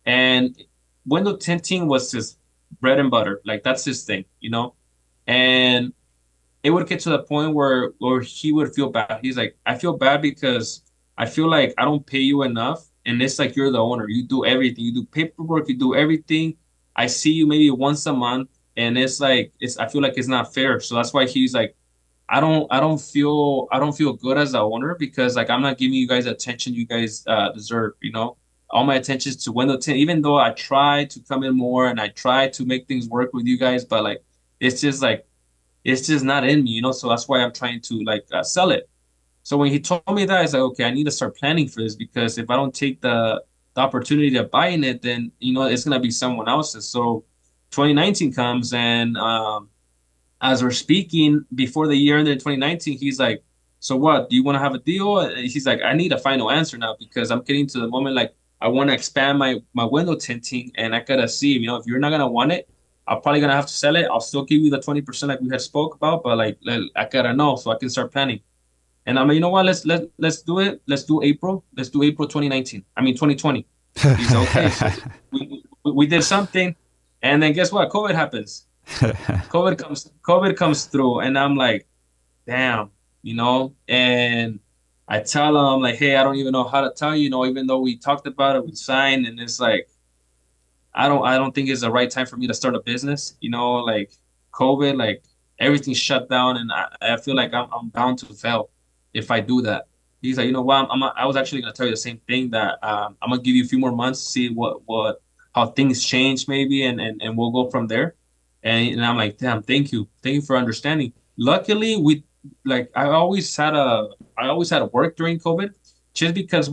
and window tinting was his bread and butter. Like that's his thing, you know. And it would get to the point where he would feel bad. He's like, I feel bad because I feel like I don't pay you enough, and it's like you're the owner. You do everything. You do paperwork. You do everything. I see you maybe once a month, and it's like it's. I feel like it's not fair. So that's why he's like, I don't feel good as the owner because like I'm not giving you guys attention you guys deserve. You know, all my attention is to window tint. Even though I try to come in more and I try to make things work with you guys, but like it's just not in me, you know. So that's why I'm trying to like sell it. So when he told me that, I was like, okay, I need to start planning for this because if I don't take the opportunity of buying it, then you know it's gonna be someone else's. So 2019 comes, and as we're speaking before the year ended in 2019, he's like, so what? Do you want to have a deal? And he's like, I need a final answer now because I'm getting to the moment like I want to expand my window tinting, and I gotta see, you know, if you're not gonna want it, I'm probably gonna have to sell it. I'll still give you the 20% like we had spoke about, but like I gotta know so I can start planning. And I'm like, you know what? Let's do it. Let's do April. Let's do April 2019. I mean 2020. He's okay. So we did something, and then guess what? COVID happens. COVID comes through, and I'm like, damn, you know. And I tell him like, hey, I don't even know how to tell you, you know, even though we talked about it, we signed, and it's like I don't think it's the right time for me to start a business. You know, like COVID, like everything shut down, and I feel like I'm bound to fail if I do that. He's like, you know what? I was actually gonna tell you the same thing that I'm gonna give you a few more months to see what how things change maybe, and we'll go from there. And I'm like, damn, thank you for understanding. Luckily, we like I always had work during COVID, just because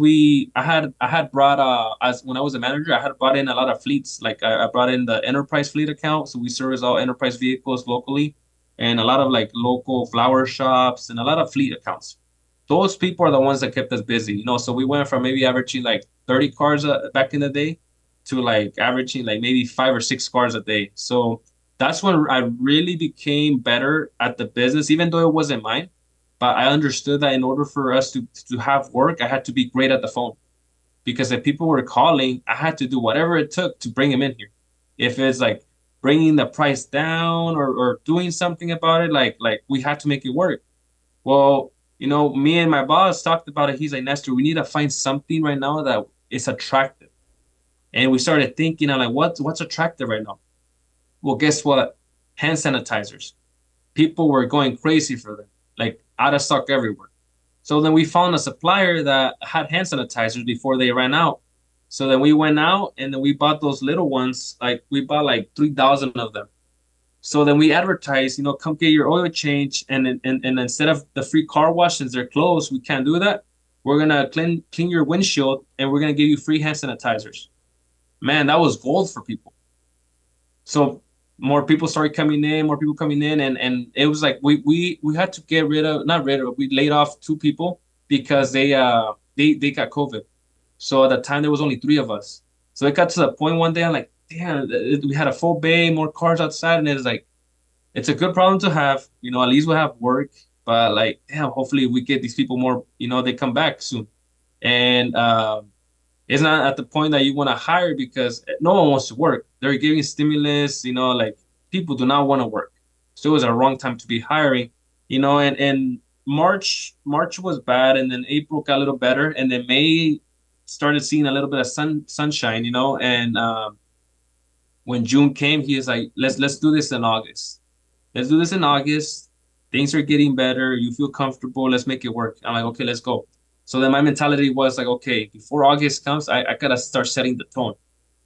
I had brought as when I was a manager, I had brought in a lot of fleets. Like I brought in the enterprise fleet account, so we service all enterprise vehicles locally, and a lot of like local flower shops and a lot of fleet accounts. Those people are the ones that kept us busy, you know. So we went from maybe averaging like 30 cars back in the day to like averaging like maybe 5 or 6 cars a day. So that's when I really became better at the business, even though it wasn't mine. But I understood that in order for us to have work, I had to be great at the phone because if people were calling, I had to do whatever it took to bring them in here. If it's like bringing the price down or doing something about it, like we had to make it work. Well, you know, me and my boss talked about it. He's like, Nestor, we need to find something right now that is attractive. And we started thinking, I'm like, what's attractive right now? Well, guess what? Hand sanitizers. People were going crazy for them, like out of stock everywhere. So then we found a supplier that had hand sanitizers before they ran out. So then we went out and then we bought those little ones. Like we bought like 3,000 of them. So then we advertised, you know, come get your oil change. And instead of the free car wash, since they're closed, we can't do that. We're going to clean your windshield and we're going to give you free hand sanitizers. Man, that was gold for people. So more people started coming in, more people coming in, and it was like we had to get rid of not rid of we laid off 2 people because they got COVID. So at the time there was only 3 of us. So it got to the point one day I'm like, damn, we had a full bay, more cars outside, and it's like it's a good problem to have. You know, at least we'll have work. But like, damn, hopefully we get these people more. You know, they come back soon, and it's not at the point that you want to hire because no one wants to work. They're giving stimulus, you know, like people do not want to work. So it was a wrong time to be hiring, you know, and March was bad, and then April got a little better, and then May started seeing a little bit of sunshine, you know, and when June came, he was like, let's do this in August. Let's do this in August. Things are getting better. You feel comfortable. Let's make it work. I'm like, okay, let's go. So then my mentality was like, okay, before August comes, I gotta start setting the tone.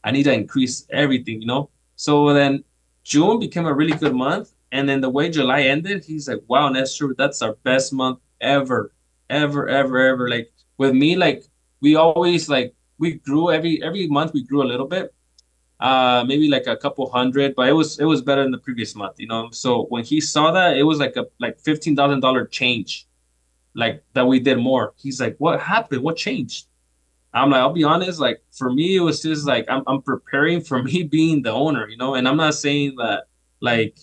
I need to increase everything, you know? So then June became a really good month. And then the way July ended, he's like, wow, Nestor, that's our best month ever, ever, ever, ever. Like with me, like we always like we grew every month we grew a little bit. Maybe like a couple hundred, but it was better than the previous month, you know. So when he saw that, it was like a like $15,000 change, like that we did more. He's like, what happened? What changed? I'm like, I'll be honest, like for me, it was just like I'm preparing for me being the owner, you know, and I'm not saying that like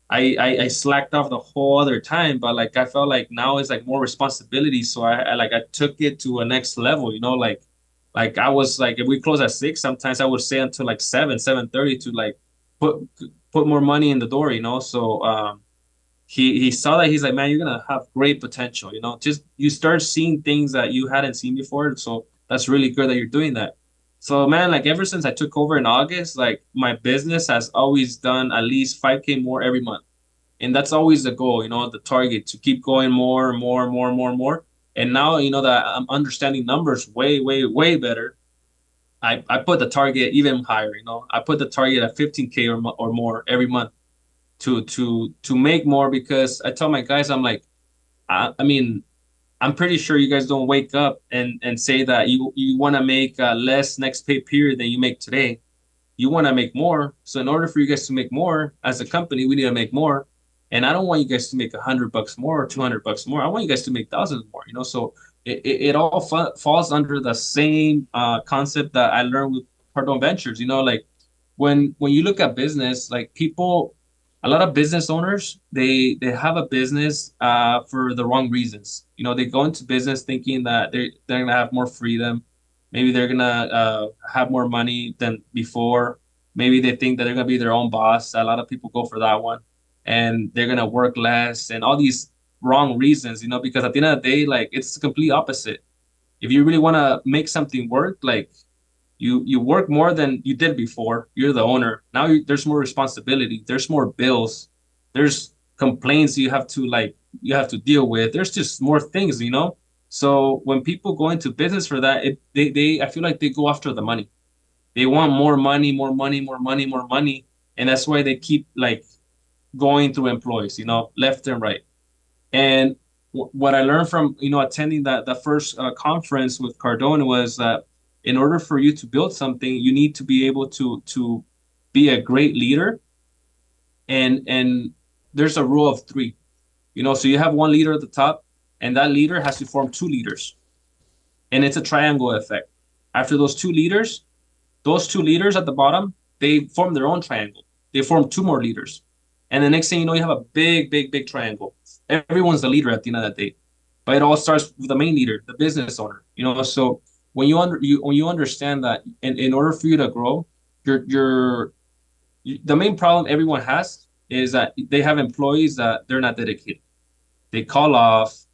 I slacked off the whole other time, but like I felt like now it's like more responsibility. So I took it to a next level, like I was like if we close at 6, sometimes I would stay until like 7:30 to like put put more money in the door. So he saw that he's like, man, you're gonna have great potential, just you start seeing things that you hadn't seen before. So that's really good that you're doing that. So man, like ever since I took over in August, like my business has always done at least 5K more every month. And that's always the goal, the target to keep going more and more and more and more and more. And now, that I'm understanding numbers way, way, way better. I put the target even higher, I put the target at 15K or more every month to make more, because I tell my guys, I'm like, I mean, I'm pretty sure you guys don't wake up and say that you want to make less next pay period than you make today. You want to make more. So in order for you guys to make more as a company, we need to make more. And I don't want you guys to make $100 more or $200 more. I want you guys to make thousands more. So it all falls under the same concept that I learned with Cardone Ventures. Like when you look at business, like people, a lot of business owners, they have a business for the wrong reasons. They go into business thinking that they're gonna have more freedom. Maybe they're gonna have more money than before. Maybe they think that they're gonna be their own boss. A lot of people go for that one, and they're gonna work less and all these wrong reasons. Because at the end of the day, like it's the complete opposite. If you really want to make something work, like you work more than you did before. You're the owner now. There's more responsibility. There's more bills. There's complaints you have to deal with. There's just more things. So when people go into business for that, they I feel like they go after the money. They want more money, more money, more money, more money, and that's why they keep like going through employees, left and right. And what I learned from attending the first conference with Cardone was that in order for you to build something, you need to be able to be a great leader. And there's a rule of three. So you have one leader at the top, and that leader has to form two leaders, and it's a triangle effect. After those two leaders at the bottom, they form their own triangle. They form two more leaders, and the next thing you know, you have a big, big, big triangle. Everyone's the leader at the end of the day, but it all starts with the main leader, the business owner. So when you understand that, in order for you to grow, the main problem everyone has is that they have employees that they're not dedicated. They call off.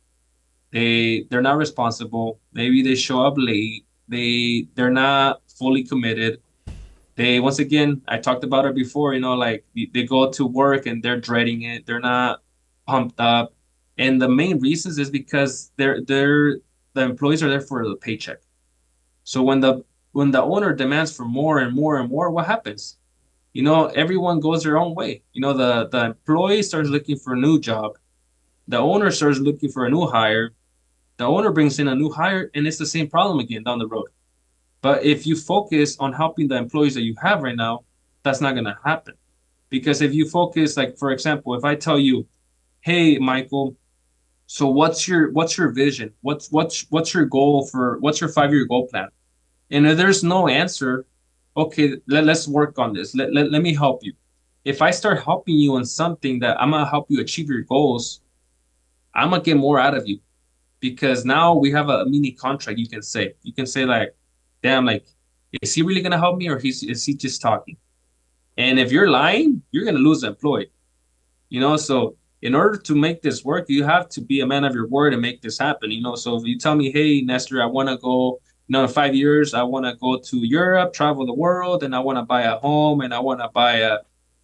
They're not responsible. Maybe they show up late. They're not fully committed. They, once again, I talked about it before, like they go to work and they're dreading it. They're not pumped up. And the main reasons is because the employees are there for the paycheck. So when the owner demands for more and more and more, what happens? Everyone goes their own way. The employee starts looking for a new job. The owner starts looking for a new hire. The owner brings in a new hire, and it's the same problem again down the road. But if you focus on helping the employees that you have right now, that's not going to happen. Because if you focus, like, for example, if I tell you, hey, Michael, so what's your vision? What's your goal what's your 5-year goal plan? And if there's no answer, okay, let's work on this. Let me help you. If I start helping you on something that I'm going to help you achieve your goals, I'm going to get more out of you, because now we have a mini contract. You can say like, damn, like, is he really going to help me, or is he just talking? And if you're lying, you're going to lose the employee. So in order to make this work, you have to be a man of your word and make this happen. So if you tell me, hey, Nestor, I want to go, in 5 years, I want to go to Europe, travel the world, and I want to buy a home, and I want to buy a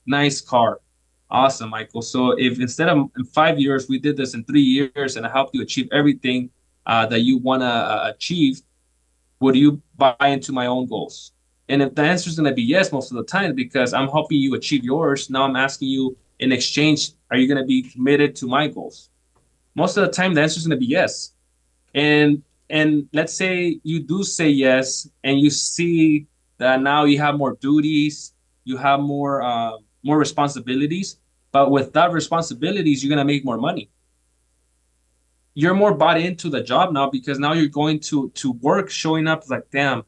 nice car. Awesome, Michael. So if instead of in 5 years, we did this in 3 years, and I helped you achieve everything that you want to achieve, would you buy into my own goals? And if the answer is going to be yes, most of the time, because I'm helping you achieve yours, now I'm asking you in exchange, are you going to be committed to my goals? Most of the time, the answer is going to be yes. And let's say you do say yes, and you see that now you have more duties, you have more responsibilities, but with that responsibilities, you're going to make more money. You're more bought into the job now, because now you're going to work, showing up like, damn.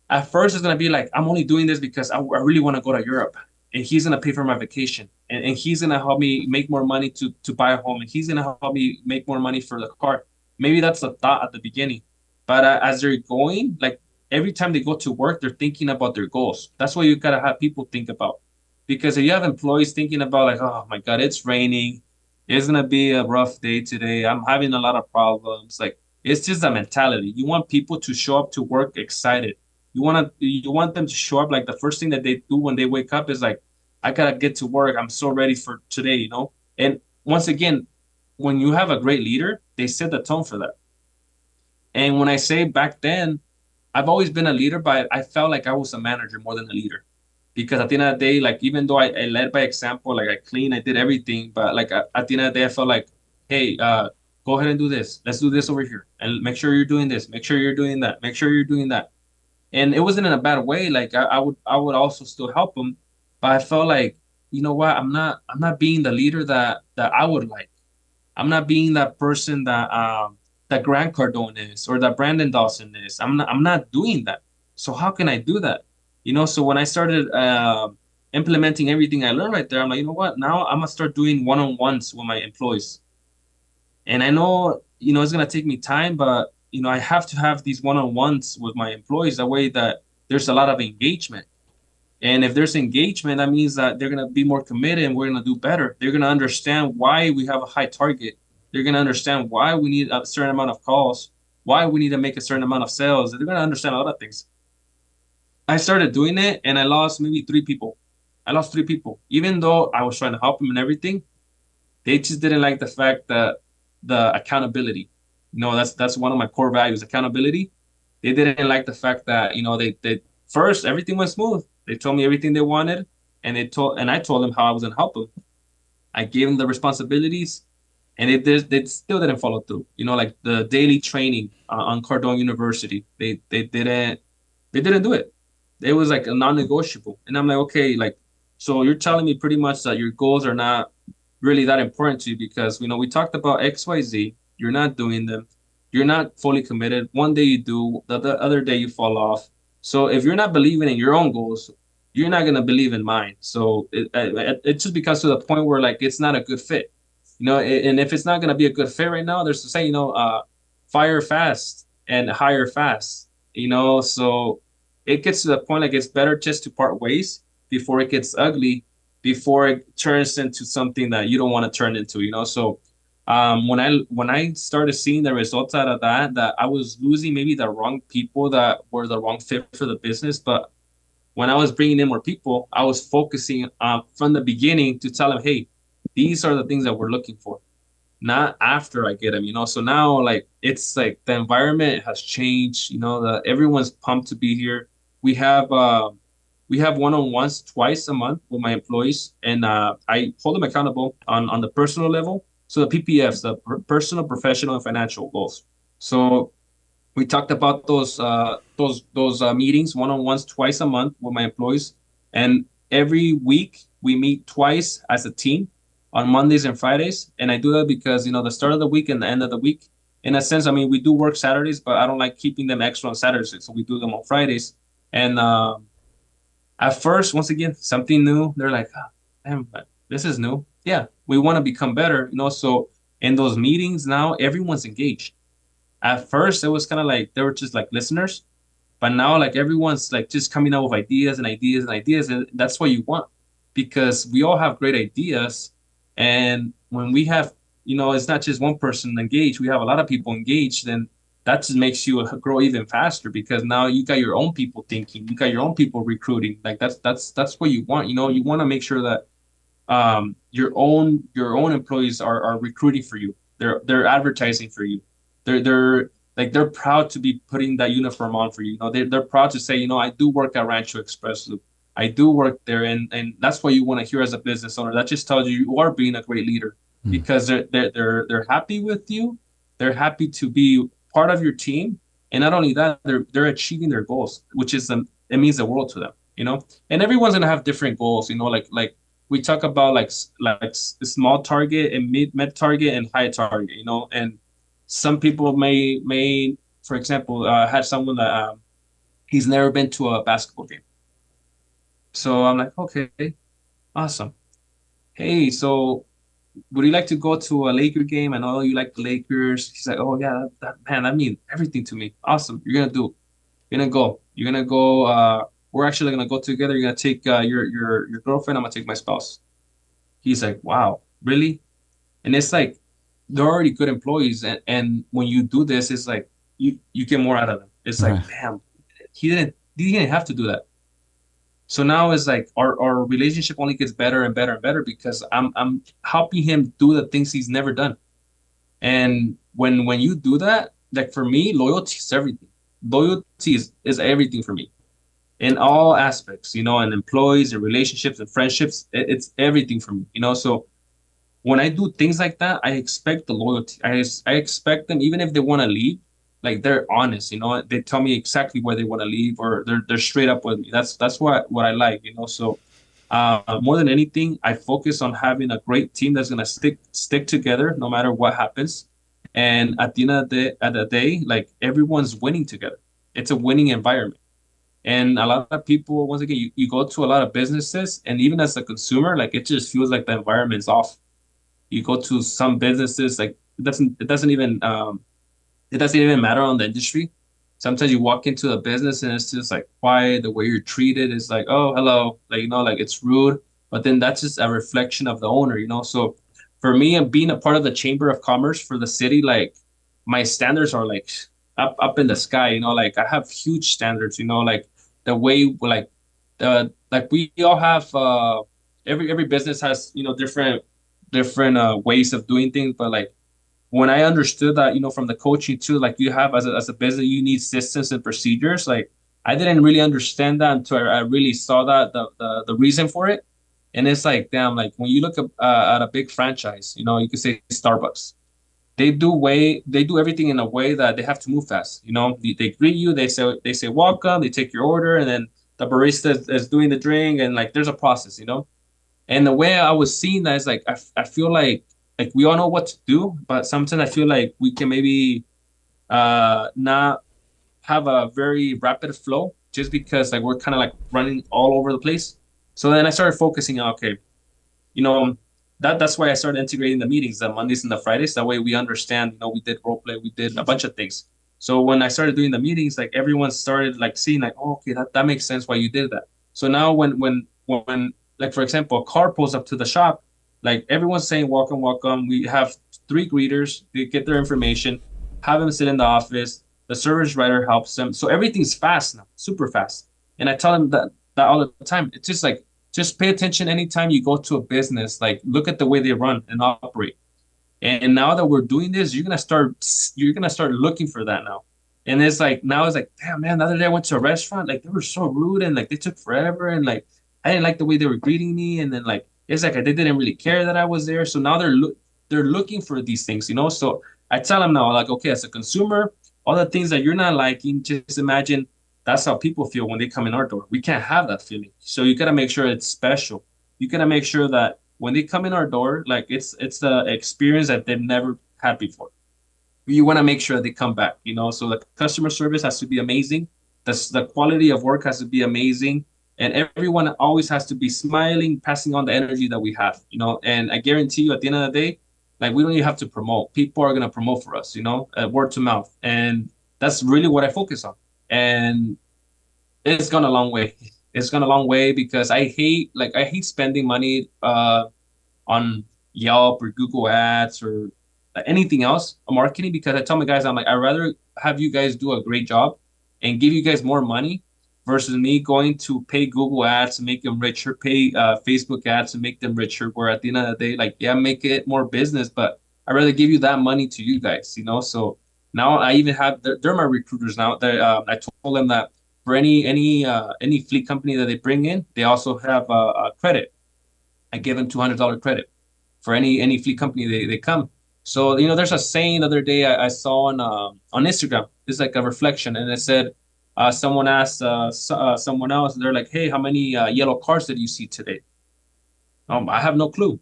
At first, it's going to be like, I'm only doing this because I really want to go to Europe. and he's gonna pay for my vacation, and he's gonna help me make more money to buy a home, and he's gonna help me make more money for the car. Maybe that's a thought at the beginning, but as they're going, like every time they go to work, they're thinking about their goals. That's what you gotta have people think about, because if you have employees thinking about like, oh my God, it's raining, it's gonna be a rough day today, I'm having a lot of problems, like it's just a mentality. You want people to show up to work excited. You want them to show up like the first thing that they do when they wake up is like, I gotta get to work. I'm so ready for today, And once again, when you have a great leader, they set the tone for that. And when I say back then, I've always been a leader, but I felt like I was a manager more than a leader. Because at the end of the day, like even though I led by example, like I cleaned, I did everything, but like at the end of the day, I felt like, hey, go ahead and do this. Let's do this over here, and make sure you're doing this. Make sure you're doing that. Make sure you're doing that. And it wasn't in a bad way. Like I would also still help them, but I felt like, you know what, I'm not being the leader that I would like. I'm not being that person that Grant Cardone is or that Brandon Dawson is. I'm not doing that. So how can I do that? So when I started implementing everything I learned right there, I'm like, you know what? Now I'm gonna start doing one-on-ones with my employees. And I know, it's gonna take me time, but I have to have these one-on-ones with my employees that way that there's a lot of engagement. And if there's engagement, that means that they're gonna be more committed and we're gonna do better. They're gonna understand why we have a high target. They're gonna understand why we need a certain amount of calls, why we need to make a certain amount of sales. They're gonna understand a lot of things. I started doing it and I lost maybe 3 people. I lost 3 people. Even though I was trying to help them and everything, they just didn't like the fact that the accountability. That's one of my core values, accountability. They didn't like the fact that, they first everything went smooth. They told me everything they wanted, and I told them how I was gonna help them. I gave them the responsibilities, and they still didn't follow through. Like the daily training on Cardone University, they didn't do it. It was like a non-negotiable, and I'm like, okay, like, so you're telling me pretty much that your goals are not really that important to you because we talked about XYZ. You're not doing them. You're not fully committed. One day you do, the other day you fall off. So if you're not believing in your own goals, you're not gonna believe in mine. So it just becomes to the point where like it's not a good fit. And if it's not gonna be a good fit right now, there's to say fire fast and hire fast. So it gets to the point like it's better just to part ways before it gets ugly, before it turns into something that you don't want to turn into. So when I started seeing the results out of that I was losing maybe the wrong people that were the wrong fit for the business, but when I was bringing in more people, I was focusing from the beginning to tell them, hey, these are the things that we're looking for, not after I get them. So now like it's like the environment has changed. Everyone's pumped to be here. We have one-on-ones twice a month with my employees, and I hold them accountable on the personal level. So the PPFs, the personal, professional, and financial goals. So we talked about those meetings, one-on-ones twice a month with my employees, and every week we meet twice as a team on Mondays and Fridays. And I do that because the start of the week and the end of the week, in a sense, I mean, we do work Saturdays, but I don't like keeping them extra on Saturdays, so we do them on Fridays. And at first, once again, something new. They're like, oh, damn, this is new. Yeah, we want to become better. So in those meetings now, everyone's engaged. At first, it was kind of like they were just like listeners, but now like everyone's like just coming up with ideas and ideas and ideas, and that's what you want because we all have great ideas, and when we have, it's not just one person engaged. We have a lot of people engaged, then that just makes you grow even faster because now you got your own people thinking, you got your own people recruiting. Like that's what you want. You want to make sure that your own employees are recruiting for you. They're advertising for you. They're proud to be putting that uniform on for you. They're proud to say, I do work at Rancho Express Lube. I do work there, and that's what you want to hear as a business owner. That just tells you are being a great leader because they're happy with you. They're happy to be part of your team, and not only that, they're achieving their goals, which is it means the world to them. And everyone's gonna have different goals. Like we talk about like small target and mid target and high target. And some people may for example had someone that he's never been to a basketball game. So I'm like, okay, Awesome. Hey, so would you like to go to a Laker game? I know you like the Lakers. He's like, oh yeah, man, that means everything to me. Awesome. You're gonna go. You're gonna go. We're actually gonna go together. You're gonna take your girlfriend. I'm gonna take my spouse. He's like, wow, really? And it's like they're already good employees, and when you do this, it's like you get more out of them. It's like, Right. damn, he didn't have to do that. So now it's like our relationship only gets better and better and better because I'm helping him do the things he's never done. And when you do that, like for me, loyalty is everything. Loyalty is everything for me in all aspects, and employees and relationships and friendships, it's everything for me, So when I do things like that, I expect the loyalty. I expect them, even if they want to leave, like they're honest, They tell me exactly where they want to leave, or they're straight up with me. That's what I like, So more than anything, I focus on having a great team that's gonna stick together no matter what happens. And at the end of the day, like everyone's winning together. It's a winning environment. And a lot of people, once again, you go to a lot of businesses, and even as a consumer, like it just feels like the environment's off. You go to some businesses, like it doesn't even matter on the industry. Sometimes you walk into a business and it's just like quiet. The way you're treated is like, oh, hello, like like it's rude. But then that's just a reflection of the owner, So for me, and being a part of the Chamber of Commerce for the city, like my standards are like up in the sky, Like I have huge standards, Like the way like we all have every business has different ways of doing things, but like when I understood that, from the coaching too, like you have as a business, you need systems and procedures. Like I didn't really understand that until I really saw that the reason for it. And it's like, damn, like when you look at a big franchise, you could say Starbucks. They do everything in a way that they have to move fast. They greet you, they say welcome, they take your order, and then the barista is doing the drink, and like there's a process. And the way I was seeing that is like I feel like we all know what to do, but sometimes I feel like we can maybe not have a very rapid flow just because like we're kind of like running all over the place. So then I started focusing on, okay, you know that's why I started integrating the meetings, the Mondays and the Fridays. That way we understand. We did role play, we did a bunch of things. So when I started doing the meetings, like everyone started like seeing like, oh, okay, that makes sense why you did that. So now when like for example a car pulls up to the shop, like everyone's saying welcome, welcome. We have three greeters. They get their information, have them sit in the office. The service writer helps them. So everything's fast now, super fast. And I tell them that all the time. It's just like just pay attention anytime you go to a business. Like look at the way they run and operate. And now that we're doing this, you're gonna start looking for that now. And it's like now it's like, damn man, the other day I went to a restaurant, like they were so rude and like they took forever and like I didn't like the way they were greeting me. And then like it's like they didn't really care that I was there. So now they're looking for these things. So I tell them now, like, okay, as a consumer, all the things that you're not liking, just imagine that's how people feel when they come in our door. We can't have that feeling. So you gotta make sure it's special. You gotta make sure that when they come in our door, like it's the experience that they've never had before. You want to make sure they come back. So the customer service has to be amazing. The quality of work has to be amazing. And everyone always has to be smiling, passing on the energy that we have. And I guarantee you at the end of the day, like we don't even have to promote. People are going to promote for us, word to mouth. And that's really what I focus on. And it's gone a long way. It's gone a long way because I hate spending money on Yelp or Google Ads or anything else on marketing because I tell my guys, I'm like, I'd rather have you guys do a great job and give you guys more money versus me going to pay Google Ads to make them richer, pay Facebook ads to make them richer. Where at the end of the day, like, yeah, make it more business, but I'd rather give you that money to you guys. So now I even have, they're my recruiters now. I told them that for any fleet company that they bring in, they also have a credit. I give them $200 credit for any fleet company they come. So there's a saying the other day I saw on Instagram. It's like a reflection, and it said someone asked someone else. They're like, "Hey, how many yellow cars did you see today?" I have no clue.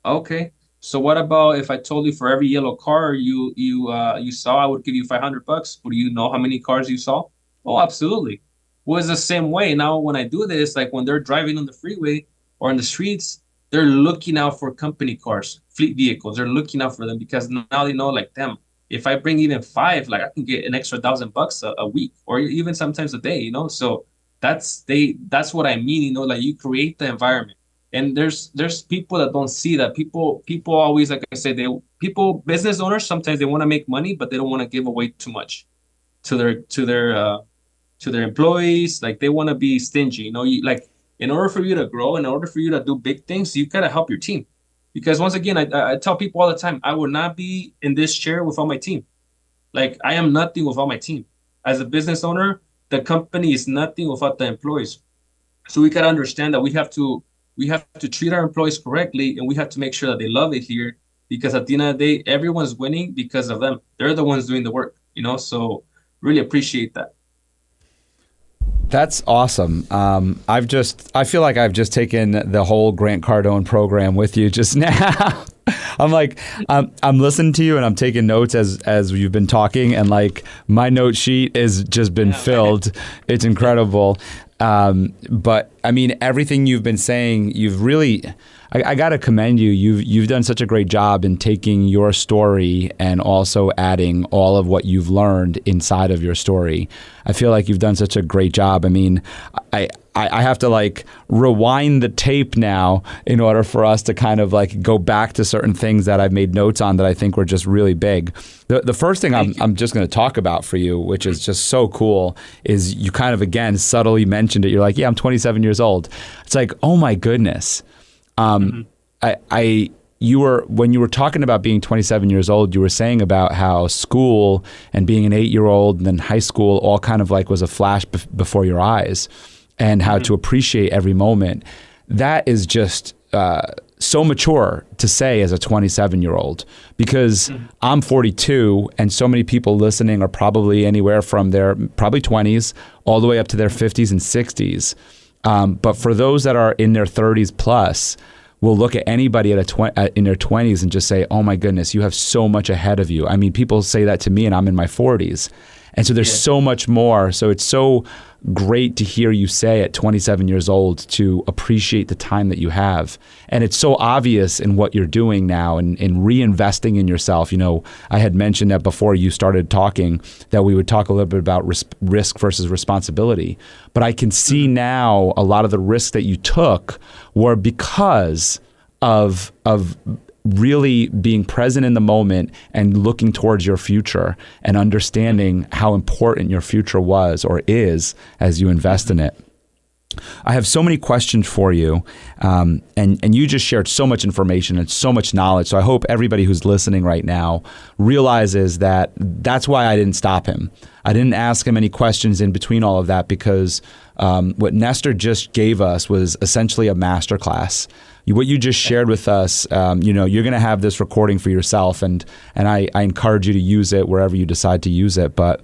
Okay, so what about if I told you for every yellow car you saw, I would give you $500? Would you know how many cars you saw? Oh, absolutely. Well, it's the same way now when I do this. Like when they're driving on the freeway. or in the streets, they're looking out for company cars, fleet vehicles. They're looking out for them because now they know, like, damn, if I bring even five, like I can get an extra $1,000 a week, or even sometimes a day, So that's what I mean, like you create the environment. And there's people that don't see that. People always, like I said, business owners, sometimes they want to make money, but they don't want to give away too much to their employees. Like they want to be stingy, you like, in order for you to grow, in order for you to do big things, you gotta help your team. Because once again, I tell people all the time, I would not be in this chair without my team. Like I am nothing without my team. As a business owner, the company is nothing without the employees. So we gotta understand that we have to treat our employees correctly, and we have to make sure that they love it here. Because at the end of the day, everyone's winning because of them. They're the ones doing the work, So really appreciate that. That's awesome. I feel like I've just taken the whole Grant Cardone program with you just now. I'm like, I'm listening to you and I'm taking notes as you've been talking, and like my note sheet has just been filled. It's incredible. But I mean, everything you've been saying, you've really, I got to commend you. You've done such a great job in taking your story and also adding all of what you've learned inside of your story. I feel like you've done such a great job. I mean, I have to like rewind the tape now in order for us to kind of like go back to certain things that I've made notes on that I think were just really big. The first thing I'm just going to talk about for you, which is just so cool, is you kind of, again, subtly mentioned it. You're like, yeah, I'm 27 years old. It's like, oh my goodness. When you were talking about being 27 years old, you were saying about how school and being an 8-year-old and then high school all kind of like was a flash before your eyes, and how to appreciate every moment. That is just so mature to say as a 27-year-old, because I'm 42 and so many people listening are probably anywhere from their probably 20s all the way up to their 50s and 60s. But for those that are in their 30s plus, will look at anybody in their 20s and just say, oh my goodness, you have so much ahead of you. I mean, people say that to me and I'm in my 40s. And so there's so much more. So it's so great to hear you say at 27 years old to appreciate the time that you have. And it's so obvious in what you're doing now and in reinvesting in yourself. I had mentioned that before you started talking, that we would talk a little bit about risk versus responsibility. But I can see now a lot of the risks that you took were because of really being present in the moment and looking towards your future and understanding how important your future was or is as you invest in it. I have so many questions for you, and you just shared so much information and so much knowledge. So I hope everybody who's listening right now realizes that that's why I didn't stop him. I didn't ask him any questions in between all of that, because what Nestor just gave us was essentially a masterclass. What you just shared with us, you're going to have this recording for yourself, and I encourage you to use it wherever you decide to use it. But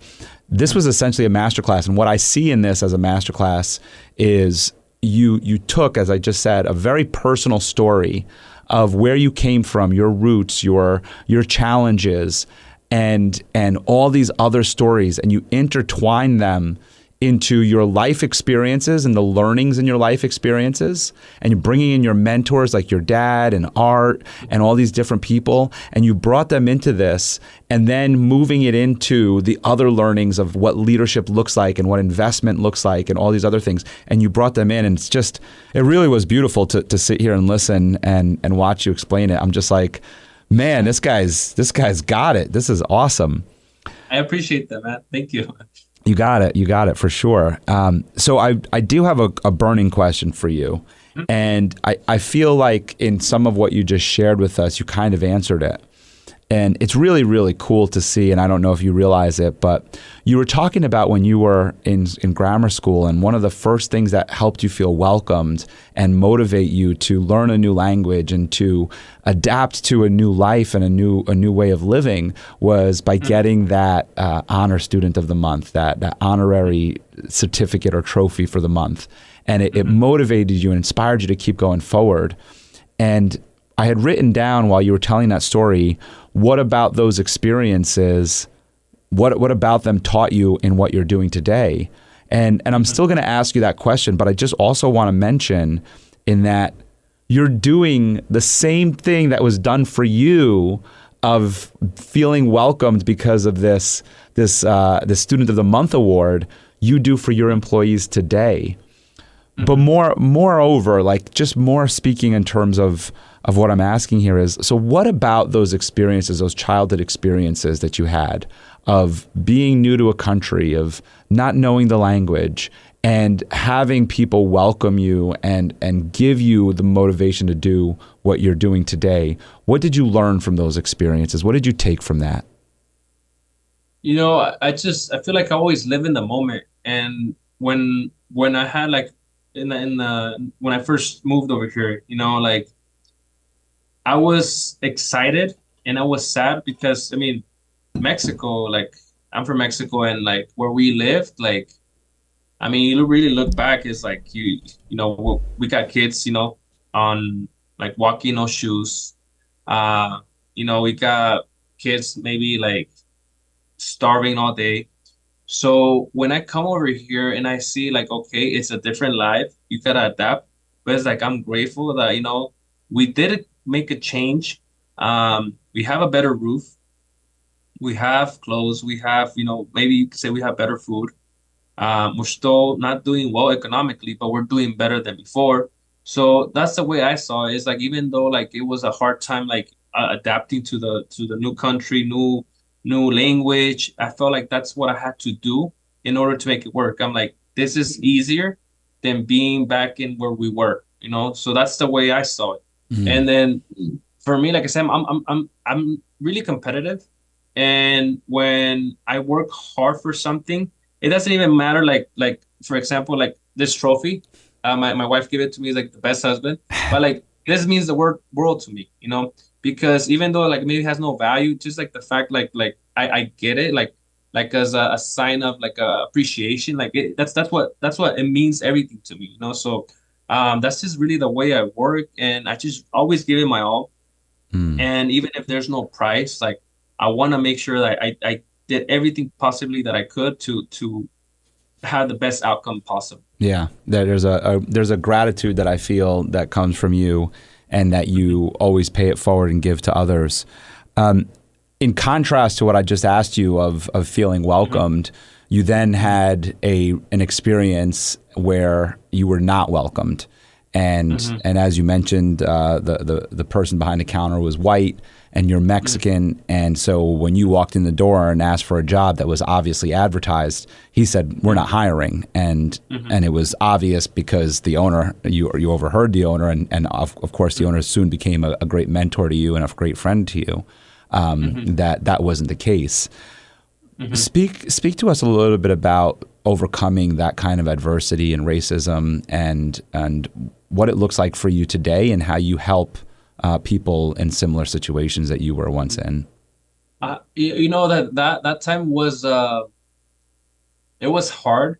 this was essentially a masterclass, and what I see in this as a masterclass is you took, as I just said, a very personal story of where you came from, your roots, your challenges, and all these other stories, and you intertwine them into your life experiences and the learnings in your life experiences, and you're bringing in your mentors like your dad and Art and all these different people, and you brought them into this, and then moving it into the other learnings of what leadership looks like and what investment looks like and all these other things, and you brought them in, and it really was beautiful to sit here and listen and watch you explain it. I'm just like, man, this guy's got it. This is awesome. I appreciate that, man. Thank you. You got it for sure. So I do have a burning question for you. And I feel like in some of what you just shared with us, you kind of answered it. And it's really, really cool to see, and I don't know if you realize it, but you were talking about when you were in grammar school, and one of the first things that helped you feel welcomed and motivate you to learn a new language and to adapt to a new life and a new way of living was by getting that honor student of the month, that honorary certificate or trophy for the month. And it motivated you and inspired you to keep going forward. And I had written down while you were telling that story, what about those experiences, what about them taught you in what you're doing today? And I'm still going to ask you that question, but I just also want to mention in that you're doing the same thing that was done for you of feeling welcomed because of this Student of the Month award, you do for your employees today. But moreover, like just more speaking in terms of what I'm asking here is, so what about those experiences, those childhood experiences that you had of being new to a country, of not knowing the language, and having people welcome you and give you the motivation to do what you're doing today? What did you learn from those experiences? What did you take from that? I feel like I always live in the moment. And when I had like when I first moved over here, like I was excited and I was sad because Mexico, like I'm from Mexico, and like where we lived, like you really look back, it's like we got kids, on like walking no shoes. We got kids maybe like starving all day. So when I come over here and I see like, okay, it's a different life, you gotta adapt. But it's like I'm grateful that we did make a change. We have a better roof, we have clothes, we have maybe you could say we have better food. We're still not doing well economically, but we're doing better than before. So that's the way I saw it. It's like even though like it was a hard time, like adapting to the new country, new language, I felt like that's what I had to do in order to make it work. I'm like, this is easier than being back in where we were, So that's the way I saw it. And then for me, like I said, I'm really competitive, and when I work hard for something, it doesn't even matter. Like for example, like this trophy, my wife gave it to me as like the best husband, but like this means the world to me, because even though like maybe it has no value, just like the fact like I get it, like as a sign of like appreciation, like that's what it means everything to me, So that's just really the way I work, and I just always give it my all. And even if there's no price, like I want to make sure that I did everything possibly that I could to have the best outcome possible. Yeah, there's a gratitude that I feel that comes from you, and that you always pay it forward and give to others. In contrast to what I just asked you of feeling welcomed, you then had an experience where you were not welcomed. And as you mentioned, the person behind the counter was white and you're Mexican. And so when you walked in the door and asked for a job that was obviously advertised, he said, "We're not hiring." And it was obvious because the owner, you overheard the owner, and of course the owner soon became a great mentor to you and a great friend to you, that wasn't the case. Speak to us a little bit about overcoming that kind of adversity and racism, and what it looks like for you today, and how you help people in similar situations that you were once in. That time was it was hard,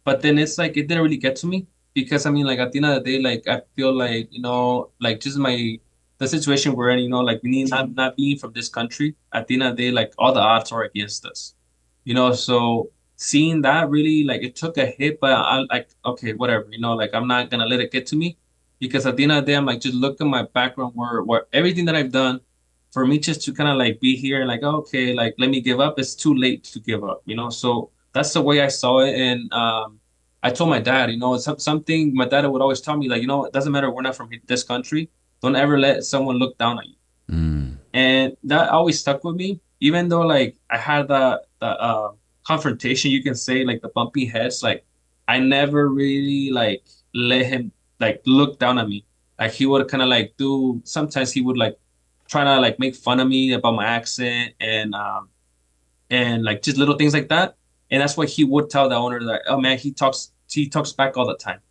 but then it's like it didn't really get to me, because like at the end of the day, like I feel like like just the situation we're in, like we need not being from this country, at the end of the day, like all the odds are against us, so seeing that really, like, it took a hit, but I like, okay, whatever, like I'm not gonna let it get to me, because at the end of the day, I'm like, just look at my background, where everything that I've done, for me just to kind of like be here and like, okay, like let me give up. It's too late to give up, So that's the way I saw it, and I told my dad, something my dad would always tell me, like, it doesn't matter, we're not from this country. Don't ever let someone look down on you. And that always stuck with me, even though like I had the confrontation, you can say, like the bumpy heads, like I never really like let him like look down at me. Like he would kind of like sometimes he would like try to like make fun of me about my accent, and like just little things like that. And that's why he would tell the owner that, oh man, he talks back all the time.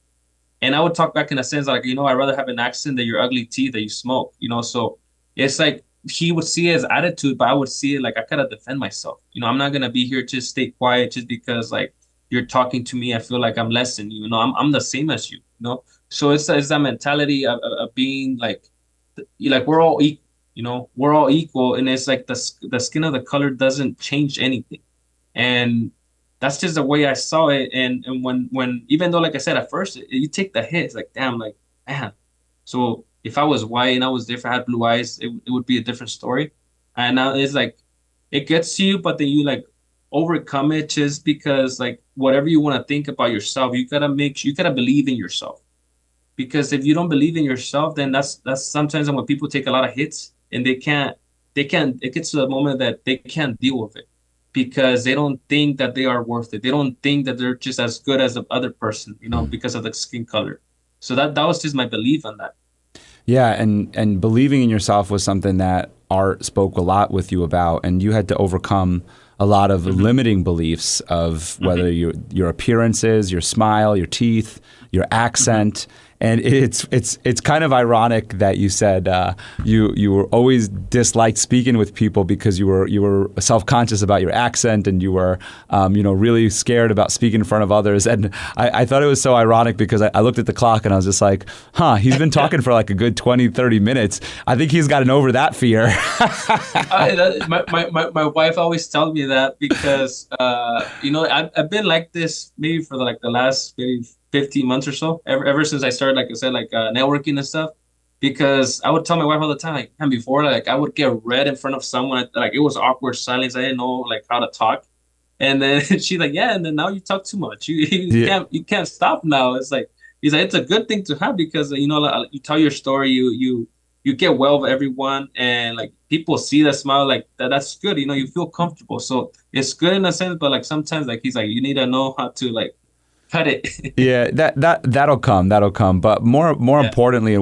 And I would talk back in a sense like, I'd rather have an accent than your ugly teeth that you smoke, So it's like he would see it as attitude, but I would see it like I gotta defend myself. I'm not gonna be here to stay quiet just because like you're talking to me. I feel like I'm less than you. I'm the same as you. So it's that mentality of being like we're all equal. We're all equal, and it's like the skin of the color doesn't change anything, and that's just the way I saw it. And when even though, like I said, at first you take the hit, it's like, damn, like, man. So if I was white and I was different, I had blue eyes, it would be a different story. And now it's like it gets to you, but then you like overcome it just because like whatever you want to think about yourself, you gotta believe in yourself. Because if you don't believe in yourself, then that's sometimes when people take a lot of hits and they can't it gets to the moment that they can't deal with it because they don't think that they are worth it. They don't think that they're just as good as the other person, because of the skin color. So that was just my belief on that. Yeah, and believing in yourself was something that Art spoke a lot with you about, and you had to overcome a lot of limiting beliefs of whether your appearances, your smile, your teeth, your accent. And it's kind of ironic that you said you were always disliked speaking with people because you were self-conscious about your accent, and you were really scared about speaking in front of others. And I thought it was so ironic because I looked at the clock and I was just like, he's been talking for like a good 20, 30 minutes. I think he's gotten over that fear. My wife always tells me that because I've been like this maybe for the last maybe 15 months or so, ever since I started, like I said, networking and stuff. Because I would tell my wife all the time, like, and before, like, I would get red in front of someone, like, it was awkward silence. I didn't know, like, how to talk. And then she's like, yeah, and then now you talk too much. You can't stop now. It's like, he's like, it's a good thing to have because, like, you tell your story, you get well with everyone, and, like, people see that smile, like, that's good. You feel comfortable. So it's good in a sense, but, like, sometimes, like, he's like, you need to know how to, like, cut it. Yeah, that'll come. But more importantly,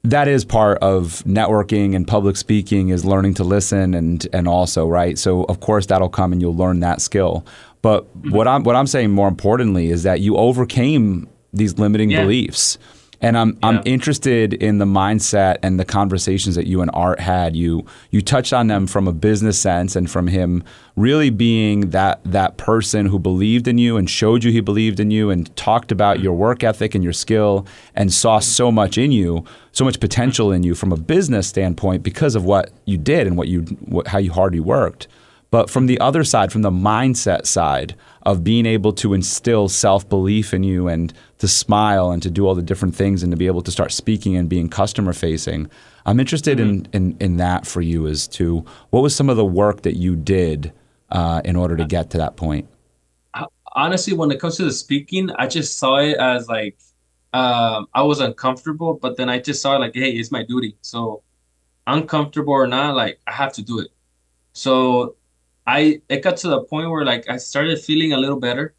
that is part of networking and public speaking is learning to listen and also, right. So of course that'll come and you'll learn that skill. But what I'm saying more importantly is that you overcame these limiting beliefs. And I'm interested in the mindset and the conversations that you and Art had. You touched on them from a business sense and from him really being that person who believed in you and showed you he believed in you and talked about your work ethic and your skill and saw so much in you, so much potential in you from a business standpoint because of what you did and how hard you worked. But from the other side, from the mindset side of being able to instill self-belief in you and to smile and to do all the different things and to be able to start speaking and being customer facing, I'm interested in that for you as to what was some of the work that you did in order to get to that point? Honestly, when it comes to the speaking, I just saw it as like I was uncomfortable, but then I just saw it like, hey, it's my duty. So uncomfortable or not, like I have to do it. So it got to the point where like I started feeling a little better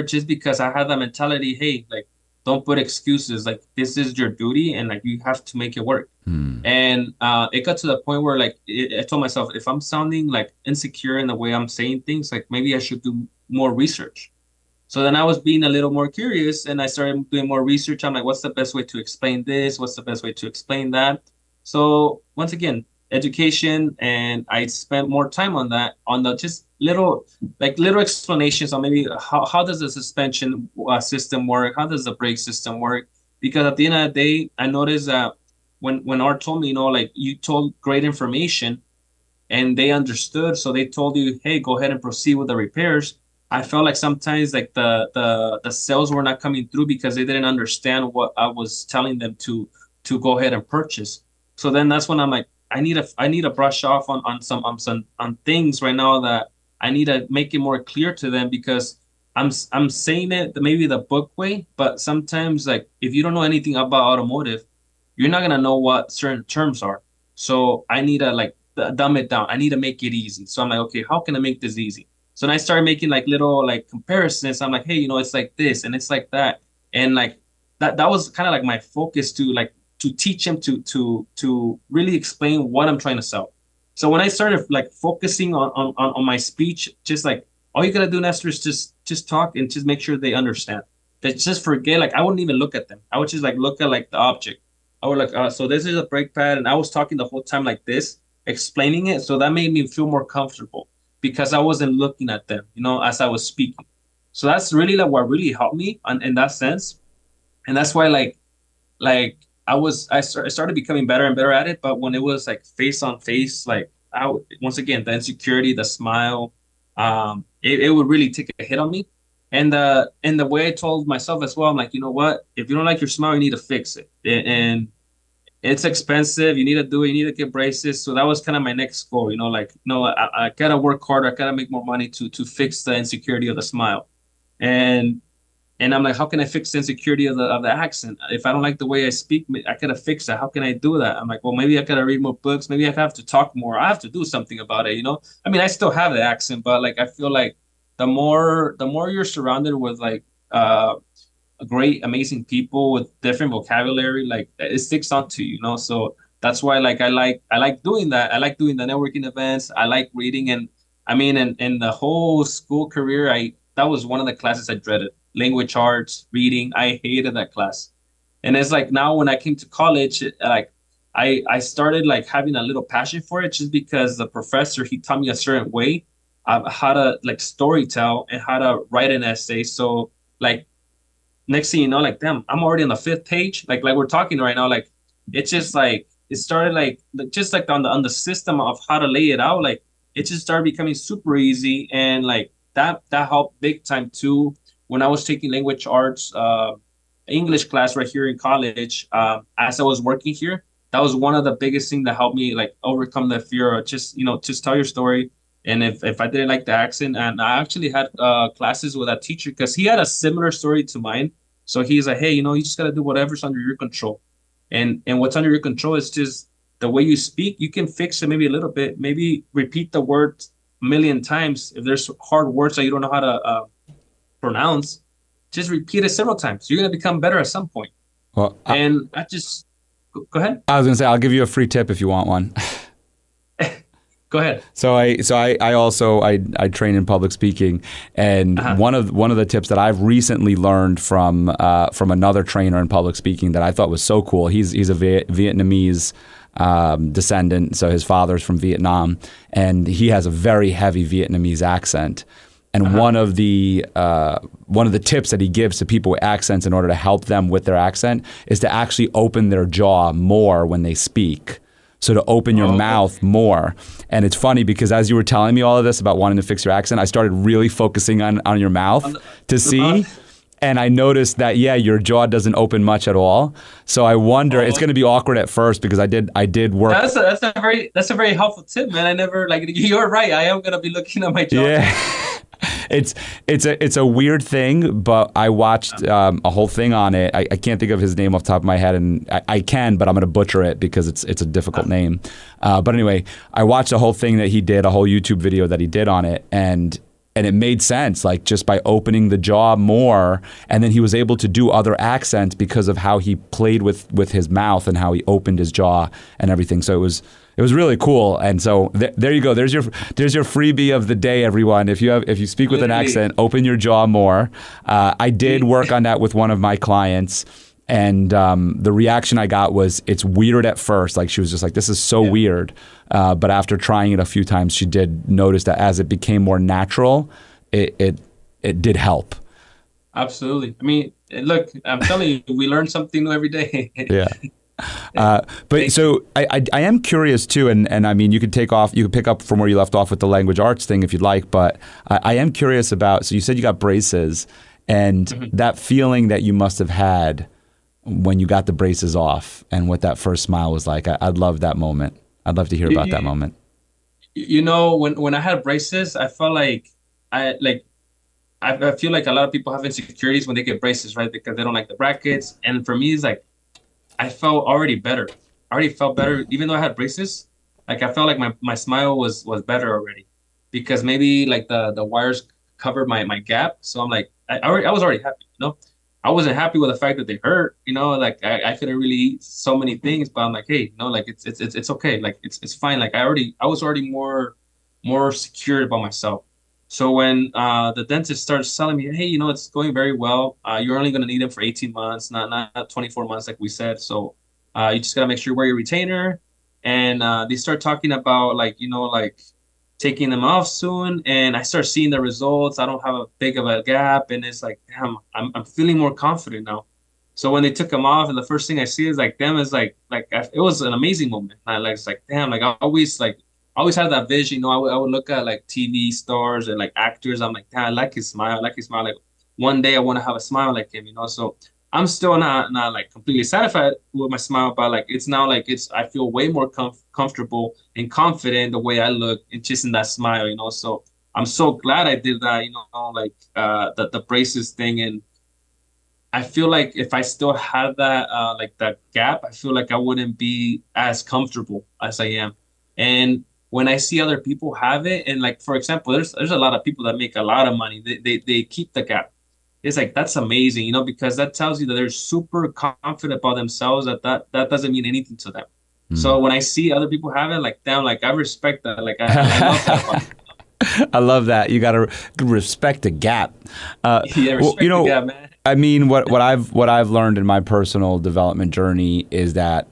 just because I had that mentality, hey, like don't put excuses, like this is your duty and like you have to make it work. And it got to the point where like I told myself, if I'm sounding like insecure in the way I'm saying things, like maybe I should do more research. So then I was being a little more curious and I started doing more research. I'm like, what's the best way to explain this? What's the best way to explain that? So once again, education, and I spent more time on that, on the just little explanations on maybe how does the suspension system work? How does the brake system work? Because at the end of the day, I noticed that when Art told me, like you told great information and they understood. So they told you, hey, go ahead and proceed with the repairs. I felt like sometimes like the sales were not coming through because they didn't understand what I was telling them to go ahead and purchase. So then that's when I'm like, I need to brush off on some things right now that I need to make it more clear to them because I'm saying it maybe the book way, but sometimes like if you don't know anything about automotive, you're not gonna know what certain terms are. So I need to like dumb it down. I need to make it easy. So I'm like, okay, how can I make this easy? So then I started making like little like comparisons. I'm like, hey, it's like this and it's like that, and like that was kind of like my focus to teach him to really explain what I'm trying to sell. So when I started like focusing on my speech, just like all you gotta do, Nestor, is just talk and just make sure they understand. They just forget, like I wouldn't even look at them. I would just like look at like the object. I would like, so this is a brake pad, and I was talking the whole time like this, explaining it. So that made me feel more comfortable because I wasn't looking at them, as I was speaking. So that's really like what really helped me in that sense, and that's why like I started becoming better and better at it. But when it was like face on face, like once again, the insecurity, the smile, it would really take a hit on me. And the way I told myself as well, I'm like, you know what? If you don't like your smile, you need to fix it. And it's expensive. You need to do it. You need to get braces. So that was kind of my next goal. Like, no, I gotta work harder. I gotta make more money to fix the insecurity of the smile. And and I'm like, how can I fix the insecurity of the accent? If I don't like the way I speak, I gotta fix that. How can I do that? I'm like, well, maybe I gotta read more books. Maybe I have to talk more. I have to do something about it. I mean, I still have the accent, but like I feel like the more you're surrounded with like great, amazing people with different vocabulary, like it sticks onto you. So that's why like I like doing that. I like doing the networking events. I like reading, and I mean, in the whole school career, I that was one of the classes I dreaded. Language arts, reading. I hated that class. And it's like now when I came to college, like I started like having a little passion for it just because the professor he taught me a certain way of how to like story tell and how to write an essay. So like next thing you know, like damn, I'm already on the fifth page. Like we're talking right now, like it's just like it started like just like on the system of how to lay it out, like it just started becoming super easy and like that helped big time too. When I was taking language arts, English class right here in college, as I was working here, that was one of the biggest things that helped me like overcome the fear of just tell your story. And if I didn't like the accent, and I actually had classes with that teacher because he had a similar story to mine. So he's like, hey, you just gotta do whatever's under your control. And what's under your control is just the way you speak. You can fix it maybe a little bit. Maybe repeat the word a million times. If there's hard words that you don't know how to pronounce, just repeat it several times. You're gonna become better at some point. Well, And I just go ahead. I was going to say, I'll give you a free tip if you want one. Go ahead. So I also train in public speaking, and one of the tips that I've recently learned from another trainer in public speaking that I thought was so cool. He's a Vietnamese descendant, so his father's from Vietnam, and he has a very heavy Vietnamese accent. And one of the tips that he gives to people with accents in order to help them with their accent is to actually open their jaw more when they speak. So to open your mouth more. And it's funny because as you were telling me all of this about wanting to fix your accent, I started really focusing on your mouth to see. And I noticed that, your jaw doesn't open much at all. So I wonder, it's going to be awkward at first because I did work. That's a very helpful tip, man. I never like you're right. I am going to be looking at my jaw. Yeah. It's a weird thing, but I watched a whole thing on it. I can't think of his name off the top of my head, and I can, but I'm going to butcher it because it's a difficult name. But anyway, I watched a whole thing that he did, a whole YouTube video that he did on it, and it made sense, like just by opening the jaw more, and then he was able to do other accents because of how he played with his mouth and how he opened his jaw and everything. So it was really cool. And so there you go. There's your freebie of the day, everyone. If you speak with an accent, open your jaw more. I did work on that with one of my clients, and the reaction I got was it's weird at first. Like she was just like, this is so weird. But after trying it a few times, she did notice that as it became more natural, it did help. Absolutely. I mean, look, I'm telling you, we learn something new every day. Yeah. But so I am curious too, and I mean, you could pick up from where you left off with the language arts thing if you'd like, but I am curious about, so you said you got braces, and that feeling that you must have had when you got the braces off and what that first smile was like. I'd love that moment. I'd love to hear about that moment. When I had braces, I felt like I feel like a lot of people have insecurities when they get braces, right? Because they don't like the brackets. And for me, it's like, I felt already better. I already felt better. Even though I had braces, like I felt like my smile was better already because maybe like the wires covered my gap. So I'm like, I was already happy. I wasn't happy with the fact that they hurt, like I couldn't really eat so many things, but I'm like, hey, like it's okay. Like it's fine. Like I was already more secure about myself. So when the dentist starts telling me, hey, it's going very well. You're only going to need them for 18 months, not 24 months like we said. So you just got to make sure you wear your retainer. And they start talking about like taking them off soon. And I start seeing the results. I don't have a big of a gap. And it's like, damn, I'm feeling more confident now. So when they took them off, and the first thing I see is like them is like it was an amazing moment. It's like, damn, like I always had that vision. I would look at like TV stars and like actors. I'm like, damn, I like his smile. Like one day I want to have a smile like him, so I'm still not like completely satisfied with my smile, but like it's now like I feel way more comfortable and confident the way I look and just in that smile, so I'm so glad I did that, like the braces thing. And I feel like if I still had that like that gap, I feel like I wouldn't be as comfortable as I am. And when I see other people have it, and like for example, there's a lot of people that make a lot of money. They keep the gap. It's like that's amazing, because that tells you that they're super confident about themselves. That doesn't mean anything to them. Mm. So when I see other people have it, like damn, like I respect that. Like I love that about them. I love that. You got to respect the gap. Yeah, respect the gap, man. I mean, what I've learned in my personal development journey is that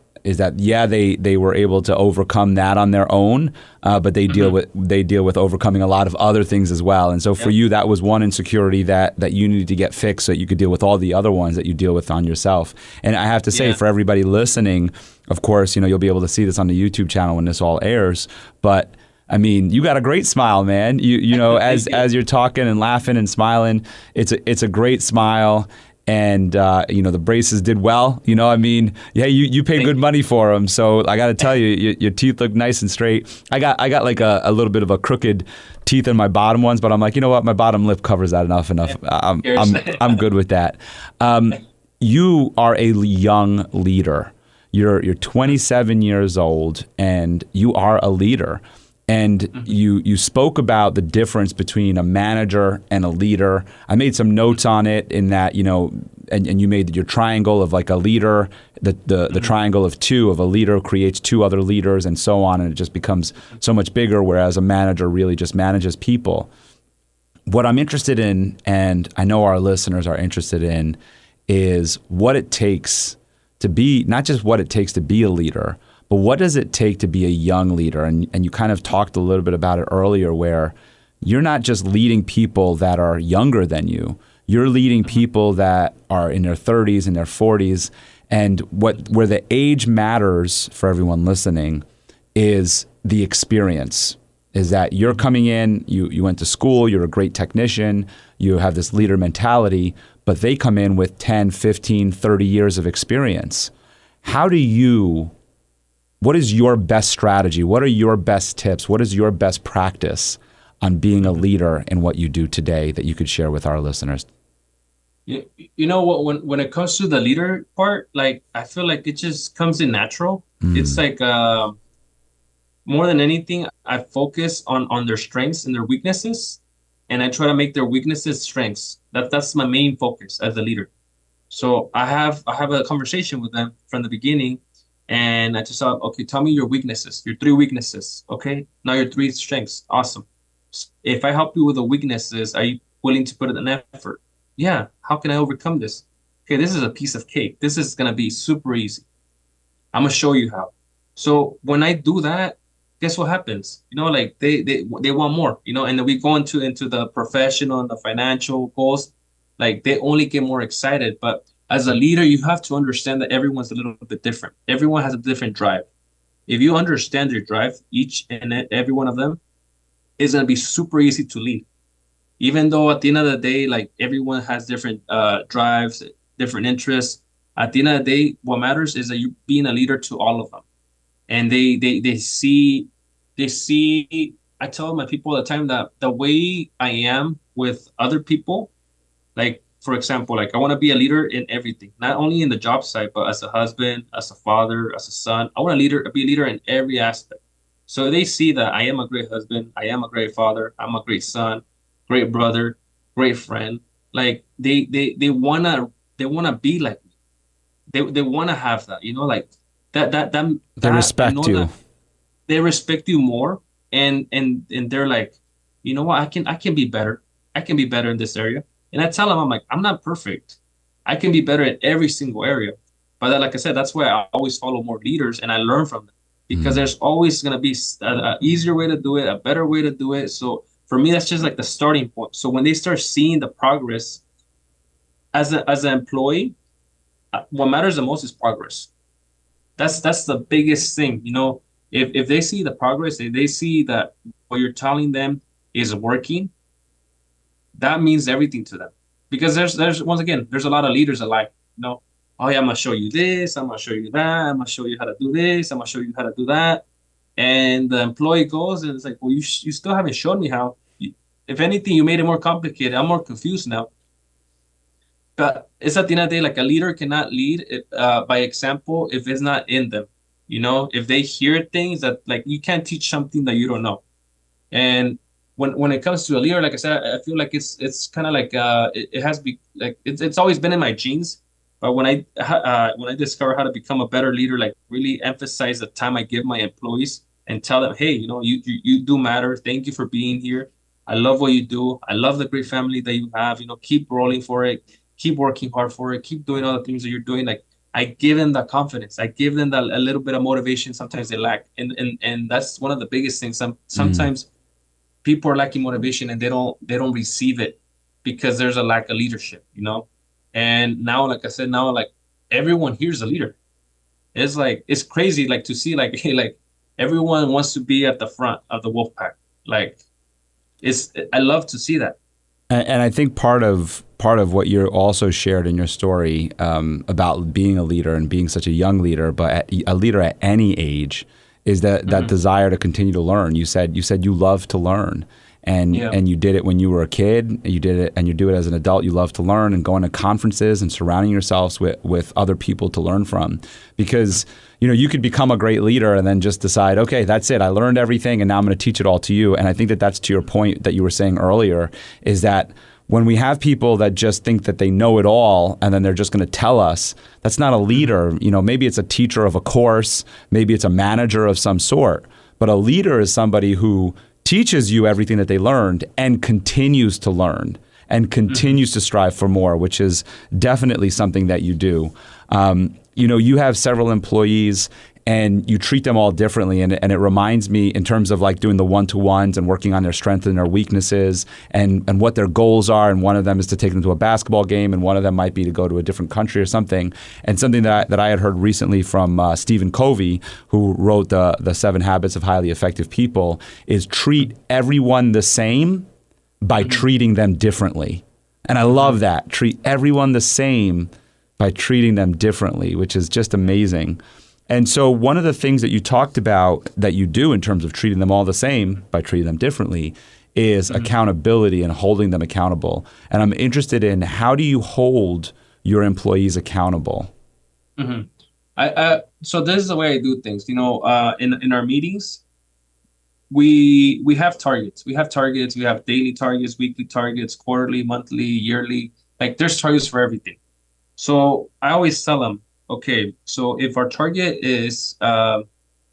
yeah, they were able to overcome that on their own, but they deal with overcoming a lot of other things as well. And so for you, that was one insecurity that you needed to get fixed so that you could deal with all the other ones that you deal with on yourself. And I have to say, for everybody listening, of course, you'll be able to see this on the YouTube channel when this all airs, but I mean, you got a great smile, man. You know, as you're talking and laughing and smiling, it's a great smile. And the braces did well. I mean, yeah, you paid good money for them. So I got to tell you, your teeth look nice and straight. I got like a little bit of a crooked teeth in my bottom ones, but I'm like, you know what, my bottom lip covers that enough. I'm good with that. You are a young leader. You're 27 years old, and you are a leader. And you spoke about the difference between a manager and a leader. I made some notes on it in that, and you made your triangle of like a leader, the triangle of two of a leader creates two other leaders and so on. And it just becomes so much bigger, whereas a manager really just manages people. What I'm interested in, and I know our listeners are interested in, is what it takes to be, not just what it takes to be a leader, but what does it take to be a young leader? And you kind of talked a little bit about it earlier, where you're not just leading people that are younger than you. You're leading people that are in their 30s and their 40s. And where the age matters for everyone listening is the experience. Is that you're coming in, you went to school, you're a great technician, you have this leader mentality, but they come in with 10, 15, 30 years of experience. What is your best strategy? What are your best tips? What is your best practice on being a leader in what you do today that you could share with our listeners? You know what? When it comes to the leader part, like I feel like it just comes in natural. It's like more than anything, I focus on their strengths and their weaknesses, and I try to make their weaknesses strengths. That's my main focus as a leader. So I have a conversation with them from the beginning. And I just thought, okay, tell me your weaknesses, your 3 weaknesses. Okay, now your 3 strengths. Awesome. If I help you with the weaknesses, are you willing to put in an effort? Yeah. How can I overcome this? Okay, this is a piece of cake. This is going to be super easy. I'm going to show you how. So when I do that, guess what happens? Like they want more, and then we go into the professional and the financial goals. Like they only get more excited. But as a leader, you have to understand that everyone's a little bit different. Everyone has a different drive. If you understand your drive, each and every one of them, is going to be super easy to lead. Even though at the end of the day, like everyone has different drives, different interests. At the end of the day, what matters is that you being a leader to all of them. And they see, I tell my people all the time that the way I am with other people, like, for example, like I want to be a leader in everything, not only in the job site, but as a husband, as a father, as a son. I want to be a leader in every aspect. So they see that I am a great husband, I am a great father, I'm a great son, great brother, great friend. Like they wanna be like me. They wanna have that, like that they respect you. They respect you more, and they're like, you know what, I can be better. I can be better in this area. And I tell them, I'm like, I'm not perfect. I can be better in every single area. But like I said, that's why I always follow more leaders and I learn from them, because there's always going to be an easier way to do it, a better way to do it. So for me, that's just like the starting point. So when they start seeing the progress as an employee, what matters the most is progress. That's the biggest thing. If they see the progress, if they see that what you're telling them is working, that means everything to them. because there's once again, there's a lot of leaders alike, oh yeah, I'm gonna show you this, I'm gonna show you that, I'm gonna show you how to do this, I'm gonna show you how to do that. And the employee goes and it's like, well, you still haven't shown me how. If anything, you made it more complicated. I'm more confused now. But it's at the end of the day, like a leader cannot lead by example if it's not in them. If they hear things that like you can't teach something that you don't know. And when it comes to a leader, like I said, I feel like it's kind of like it has be like it's always been in my genes. But when I discover how to become a better leader, like really emphasize the time I give my employees and tell them, hey, you do matter. Thank you for being here. I love what you do. I love the great family that you have. Keep rolling for it. Keep working hard for it. Keep doing all the things that you're doing. Like I give them that confidence. I give them that a little bit of motivation. Sometimes they lack, and that's one of the biggest things. Sometimes people are lacking motivation and they don't receive it because there's a lack of leadership. And now, like I said, now like everyone here's a leader. It's like it's crazy like to see like hey, like everyone wants to be at the front of the wolf pack. Like I love to see that. And I think part of what you also shared in your story about being a leader and being such a young leader, but a leader at any age, is that desire to continue to learn. You said you love to learn, and you did it when you were a kid. You did it, and you do it as an adult. You love to learn and going to conferences and surrounding yourselves with other people to learn from, because you could become a great leader and then just decide, okay, that's it. I learned everything, and now I'm going to teach it all to you. And I think that's to your point that you were saying earlier, is that when we have people that just think that they know it all and then they're just going to tell us, that's not a leader. Maybe it's a teacher of a course, maybe it's a manager of some sort, but a leader is somebody who teaches you everything that they learned and continues to learn and continues to strive for more, which is definitely something that you do. You have several employees and you treat them all differently. And it reminds me in terms of like doing the one-to-ones and working on their strengths and their weaknesses and what their goals are. And one of them is to take them to a basketball game, and one of them might be to go to a different country or something. And something that I had heard recently from Stephen Covey, who wrote the 7 Habits of Highly Effective People, is treat everyone the same by treating them differently. And I love that. Treat everyone the same by treating them differently, which is just amazing. And so one of the things that you talked about that you do in terms of treating them all the same by treating them differently is accountability and holding them accountable. And I'm interested in, how do you hold your employees accountable? So this is the way I do things. In our meetings, we have targets. We have daily targets, weekly targets, quarterly, monthly, yearly. Like there's targets for everything. So I always tell them, okay, so if our target is, for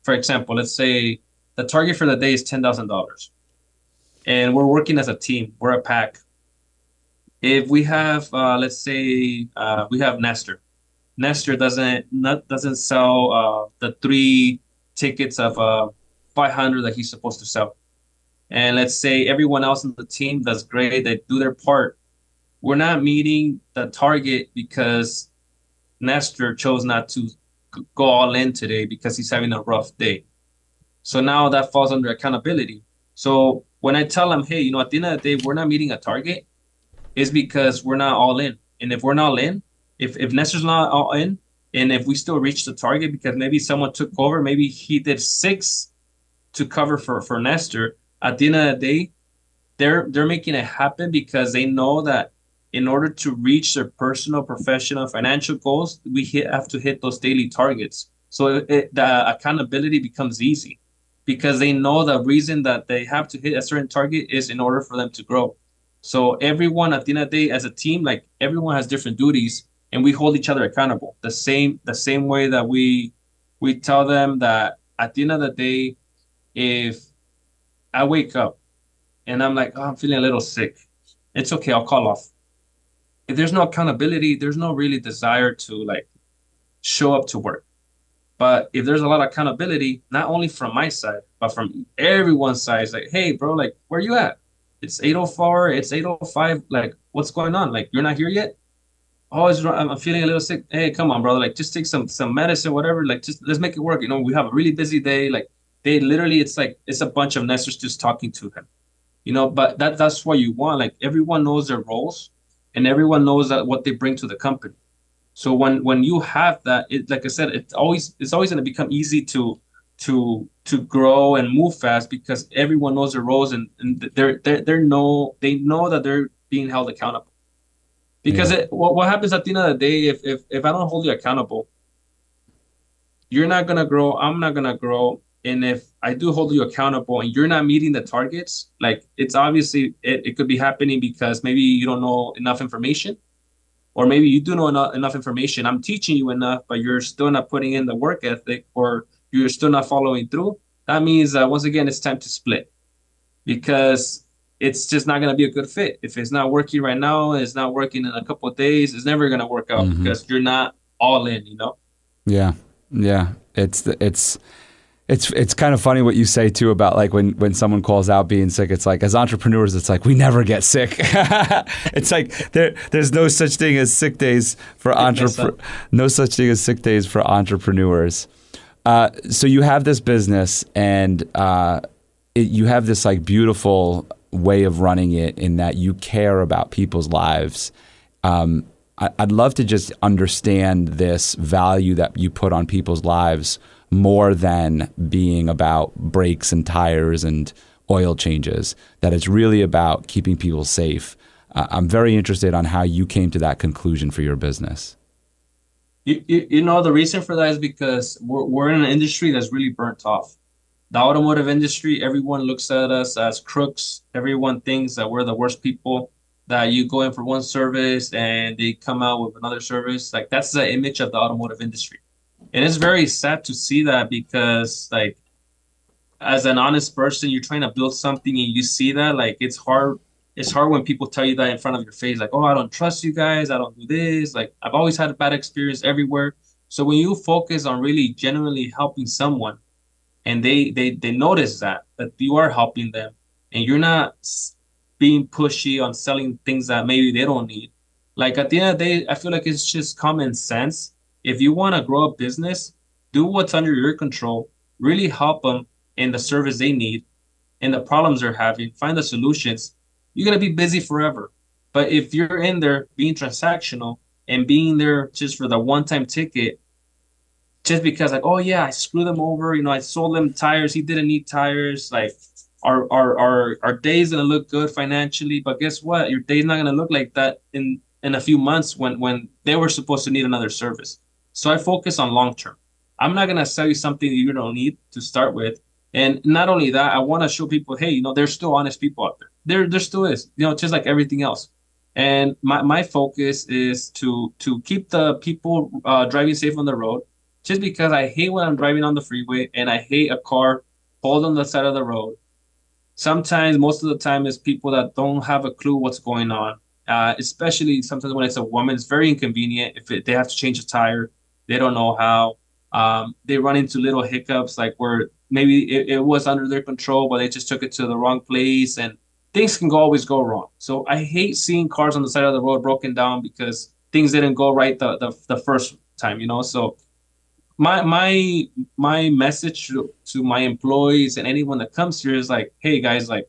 example, let's say the target for the day is $10,000, and we're working as a team, we're a pack. If we have, let's say, we have Nestor. Nestor doesn't sell the 3 tickets of 500 that he's supposed to sell. And let's say everyone else in the team does great, they do their part. We're not meeting the target because Nestor chose not to go all in today because he's having a rough day. So now that falls under accountability. So when I tell them, hey, at the end of the day, we're not meeting a target, it's because we're not all in. And if we're not all in, if Nestor's not all in, and if we still reach the target because maybe someone took over, maybe he did 6 to cover for Nestor, at the end of the day, they're making it happen because they know that in order to reach their personal, professional, financial goals, we have to hit those daily targets. So the accountability becomes easy because they know the reason that they have to hit a certain target is in order for them to grow. So everyone at the end of the day, as a team, like everyone has different duties, and we hold each other accountable. The same way that we tell them that at the end of the day, if I wake up and I'm like, oh, I'm feeling a little sick, it's okay, I'll call off. If there's no accountability, there's no really desire to like show up to work. But if there's a lot of accountability, not only from my side, but from everyone's side, it's like, hey, bro, like, where you at? It's 8:04, it's 8:05. Like, what's going on? Like, you're not here yet? Oh, I'm feeling a little sick. Hey, come on, brother. Like, just take some medicine, whatever. Like, just let's make it work. We have a really busy day. Like, they literally, it's a bunch of Nestors just talking to him. But that's what you want. Like, everyone knows their roles. and everyone knows that what they bring to the company. So when you have that, it, like I said, it's always going to become easy to grow and move fast because everyone knows their roles, and they know that they're being held accountable. Because Yeah. what happens at the end of the day, if I don't hold you accountable, you're not gonna grow, I'm not gonna grow. And if I do hold you accountable and you're not meeting the targets, like it's obviously it could be happening because maybe you don't know enough information, or maybe you do know enough information. I'm teaching you enough, but you're still not putting in the work ethic, or you're still not following through. That means once again, it's time to split because it's just not going to be a good fit. If it's not working right now, it's not working in a couple of days, it's never going to work out Hmm. because you're not all in, you know? Yeah. Yeah. It's kind of funny what you say too about like when someone calls out being sick. It's like as entrepreneurs, it's like we never get sick. It's like there's no such thing as sick days for no such thing as sick days for entrepreneurs. So you have this business and you have this like beautiful way of running it in that you care about people's lives. I'd love to just understand this value that you put on people's lives more than being about brakes and tires and oil changes, that it's really about keeping people safe. I'm very interested on how you came to that conclusion for your business. You know, the reason for that is because we're in an industry that's really burnt off. The automotive industry, everyone looks at us as crooks. Everyone thinks that we're the worst people, that you go in for one service and they come out with another service. Like that's the image of the automotive industry. And it's very sad to see that because like as an honest person, you're trying to build something and you see that, like it's hard when people tell you that in front of your face, like, oh, I don't trust you guys, I don't do this. Like I've always had a bad experience everywhere. So when you focus on really genuinely helping someone and they notice that you are helping them and you're not being pushy on selling things that maybe they don't need. Like at the end of the day, I feel like it's just common sense. If you want to grow a business, do what's under your control, really help them in the service they need and the problems they're having, find the solutions. You're going to be busy forever. But if you're in there being transactional and being there just for the one time ticket, just because like, oh yeah, I screwed them over, you know, I sold them tires, he didn't need tires, like our day's gonna look good financially, but guess what? Your day's not gonna look like that in a few months when they were supposed to need another service. So I focus on long term. I'm not gonna sell you something that you don't need to start with. And not only that, I want to show people, hey, you know, there's still honest people out there. There still is, you know, just like everything else. And my focus is to keep the people driving safe on the road, just because I hate when I'm driving on the freeway and I hate a car pulled on the side of the road. Sometimes, most of the time, it's people that don't have a clue what's going on. Especially sometimes when it's a woman, it's very inconvenient. They have to change a tire, they don't know how. They run into little hiccups, like where maybe it was under their control, but they just took it to the wrong place, and things can always go wrong. So I hate seeing cars on the side of the road broken down because things didn't go right the first time, you know. So my message to my employees and anyone that comes here is like, hey guys, like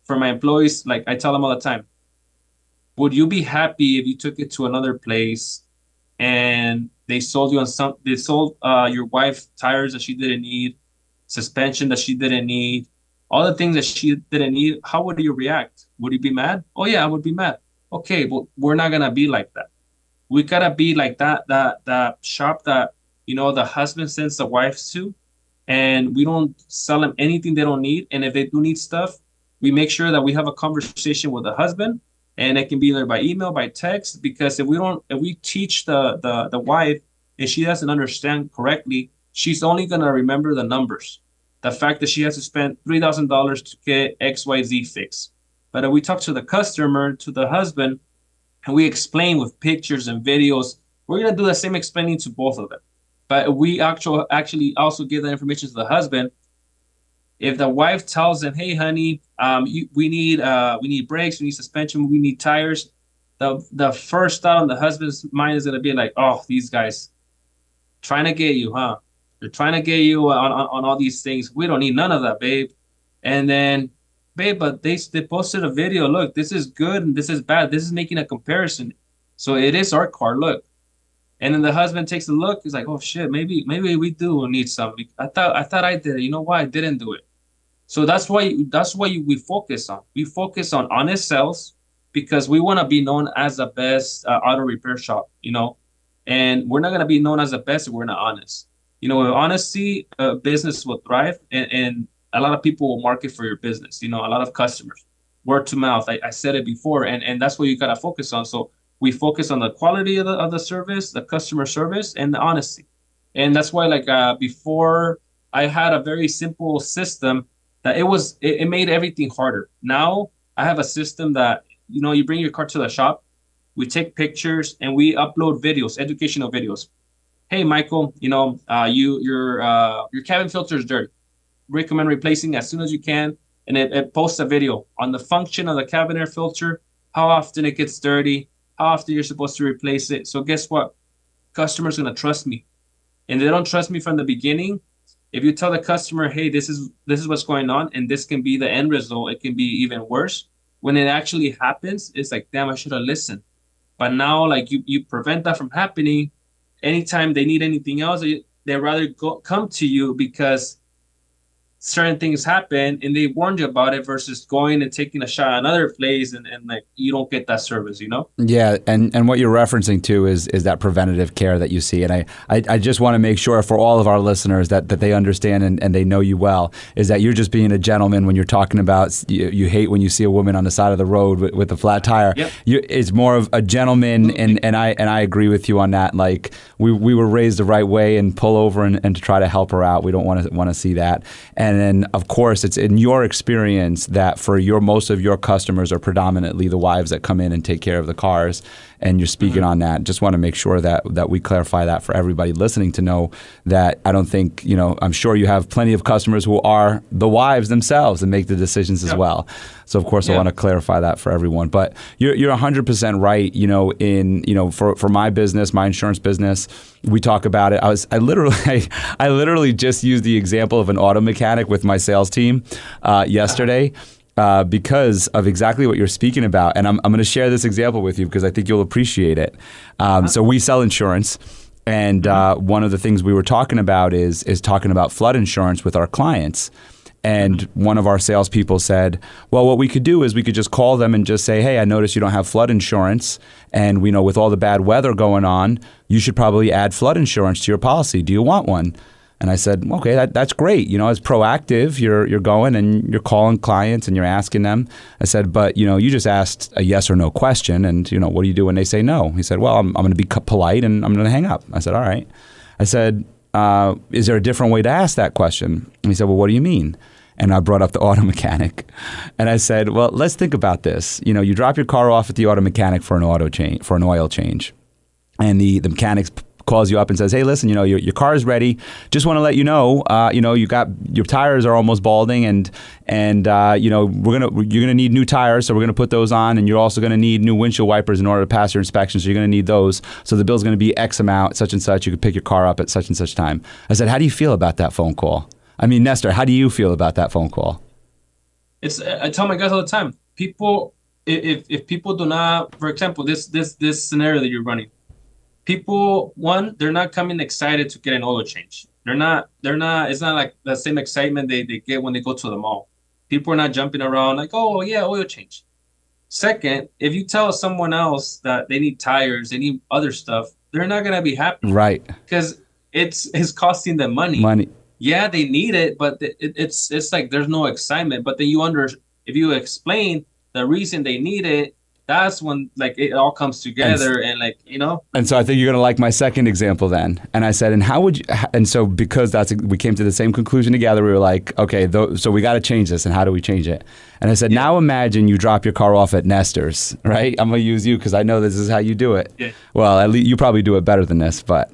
for my employees, like I tell them all the time, would you be happy if you took it to another place and they sold your wife tires that she didn't need, suspension that she didn't need, all the things that she didn't need? How would you react? Would you be mad? Oh yeah, I would be mad. Okay, but we're not gonna be like that. We gotta be like that shop that, you know, the husband sends the wives to, and we don't sell them anything they don't need. And if they do need stuff, we make sure that we have a conversation with the husband, and it can be either by email, by text. Because if we teach the wife and she doesn't understand correctly, she's only gonna remember the numbers, the fact that she has to spend $3,000 to get XYZ fixed. But if we talk to the customer, to the husband, and we explain with pictures and videos, we're gonna do the same explaining to both of them. But we actually also give that information to the husband. If the wife tells them, "Hey, honey, we need brakes, we need suspension, we need tires," the first thought on the husband's mind is gonna be like, "Oh, these guys trying to get you, huh? They're trying to get you on all these things. We don't need none of that, babe." And then babe, but they posted a video. Look, this is good and this is bad. This is making a comparison. So it is our car. Look. And then the husband takes a look. He's like, "Oh shit, maybe we do need some. I thought I did it. You know why I didn't do it?" So that's why we focus on. We focus on honest sales because we want to be known as the best auto repair shop. And we're not gonna be known as the best if we're not honest. With honesty, business will thrive, and a lot of people will market for your business. A lot of customers, word to mouth. I said it before, and that's what you gotta focus on. So we focus on the quality of the service, the customer service, and the honesty. And that's why, like before, I had a very simple system that it made everything harder. Now I have a system that you bring your car to the shop, we take pictures, and we upload videos, educational videos. Hey, Michael, your cabin filter is dirty. Recommend replacing as soon as you can, and it posts a video on the function of the cabin air filter, how often it gets dirty, how often you're supposed to replace it. So guess what? Customers are gonna trust me, and they don't trust me from the beginning. If you tell the customer, hey, this is what's going on, and this can be the end result, it can be even worse. When it actually happens, it's like, damn, I should have listened. But now, like you prevent that from happening. Anytime they need anything else, they rather come to you because certain things happen and they warned you about it versus going and taking a shot at another place and like you don't get that service. Yeah, and what you're referencing to is that preventative care that you see. And I just want to make sure for all of our listeners that they understand and they know you well, is that you're just being a gentleman when you're talking about you hate when you see a woman on the side of the road with a flat tire. Yep. It's more of a gentleman, and I agree with you on that. Like we were raised the right way and pull over and to try to help her out. We don't want to see that. And then, of course, it's in your experience that for most of your customers are predominantly the wives that come in and take care of the cars, and you're speaking on that. Just want to make sure that we clarify that for everybody listening to know that I don't think, I'm sure you have plenty of customers who are the wives themselves and make the decisions as well. So, of course, I want to clarify that for everyone. But you're 100% right, for my business, my insurance business, we talk about it. I literally just used the example of an auto mechanic with my sales team yesterday. Because of exactly what you're speaking about. And I'm going to share this example with you because I think you'll appreciate it. So we sell insurance. And one of the things we were talking about is talking about flood insurance with our clients. And one of our salespeople said, well, what we could do is we could just call them and just say, hey, I noticed you don't have flood insurance. And we know with all the bad weather going on, you should probably add flood insurance to your policy. Do you want one? And I said, okay, that's great. It's proactive. You're going and you're calling clients and you're asking them. I said, but you just asked a yes or no question, and what do you do when they say no? He said, well, I'm going to be polite and I'm going to hang up. I said, all right. I said, is there a different way to ask that question? And he said, well, what do you mean? And I brought up the auto mechanic, and I said, well, let's think about this. You drop your car off at the auto mechanic for an oil change, and the mechanics calls you up and says, hey, listen, your car is ready. Just want to let you know, you got your tires are almost balding, and you're gonna need new tires, so we're gonna put those on, and you're also gonna need new windshield wipers in order to pass your inspection. So you're gonna need those. So the bill's gonna be X amount, such and such. You could pick your car up at such and such time. I said, how do you feel about that phone call? I mean, Nestor, how do you feel about that phone call? I tell my guys all the time, people, if people do not, for example, this scenario that you're running. People, one, they're not coming excited to get an oil change. They're not, it's not like the same excitement they get when they go to the mall. People are not jumping around like, oh, yeah, oil change. Second, if you tell someone else that they need tires, they need other stuff, they're not going to be happy. Right. Because it's costing them money. Yeah, they need it, but it's like there's no excitement. But then if you explain the reason they need it, that's when like it all comes together And so I think you're going to like my second example then. And I said, and how would you, and so because we came to the same conclusion together, we were like, okay, so we got to change this, and how do we change it? And I said, now imagine you drop your car off at Nestor's, right? I'm going to use you because I know this is how you do it. Yeah. Well, at least you probably do it better than this, but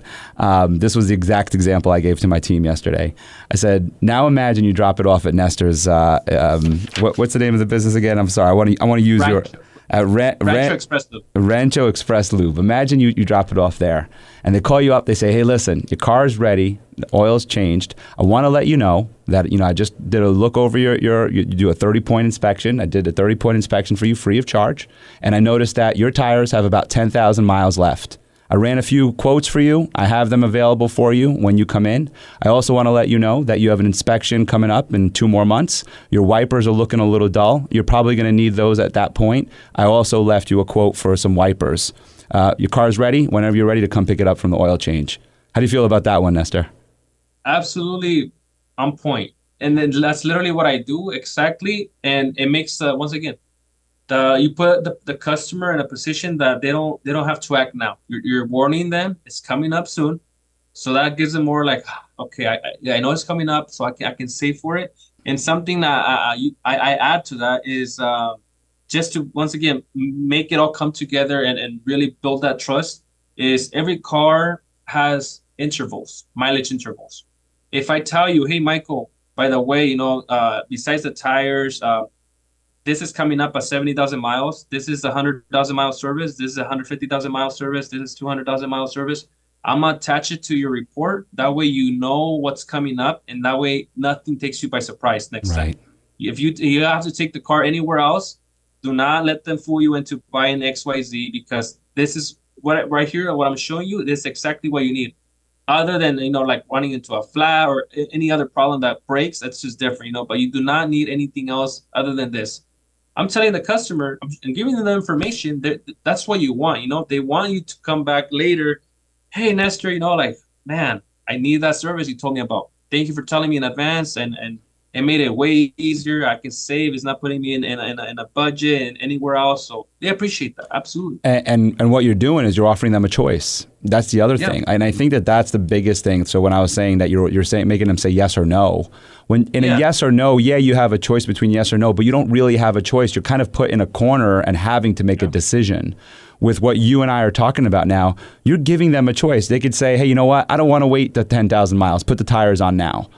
this was the exact example I gave to my team yesterday. I said, now imagine you drop it off at Nestor's. What's the name of the business again? I'm sorry. I want to use your At Rancho Express Lube. Rancho Express Lube. Imagine you drop it off there and they call you up. They say, hey, listen, your car is ready. The oil's changed. I want to let you know that, I just did a look over you do a 30-point inspection. I did a 30-point inspection for you free of charge. And I noticed that your tires have about 10,000 miles left. I ran a few quotes for you. I have them available for you when you come in. I also want to let you know that you have an inspection coming up in 2 more months. Your wipers are looking a little dull. You're probably going to need those at that point. I also left you a quote for some wipers. Your car's ready. Whenever you're ready to come pick it up from the oil change. How do you feel about that one, Nestor? Absolutely on point. And then that's literally what I do exactly. And it makes, once again, you put the customer in a position that they don't have to act now. You're warning them it's coming up soon, so that gives them more like, okay, I know it's coming up, so I can save for it. And something that I add to that is just to once again make it all come together and really build that trust. Is every car has mileage intervals. If I tell you, hey Michael, by the way, besides the tires, this is coming up at 70,000 miles. This is a 100,000 mile service. This is a 150,000 mile service. This is 200,000 mile service. I'm gonna attach it to your report. That way you know what's coming up, and that way nothing takes you by surprise next time. If you have to take the car anywhere else, do not let them fool you into buying XYZ, because this is what right here, what I'm showing you, this is exactly what you need. Other than, like running into a flat or any other problem that breaks, that's just different, but you do not need anything else other than this. I'm telling the customer and giving them the information that's what you want. They want you to come back later. Hey, Nestor, man, I need that service you told me about. Thank you for telling me in advance, and it made it way easier. I can save. It's not putting me in a budget and anywhere else. So they appreciate that. Absolutely. And what you're doing is you're offering them a choice. That's the other thing. And I think that's the biggest thing. So when I was saying that you're saying, making them say yes or no, when in a yes or no, you have a choice between yes or no, but you don't really have a choice. You're kind of put in a corner and having to make a decision. With what you and I are talking about now, you're giving them a choice. They could say, hey, you know what? I don't want to wait the 10,000 miles. Put the tires on now.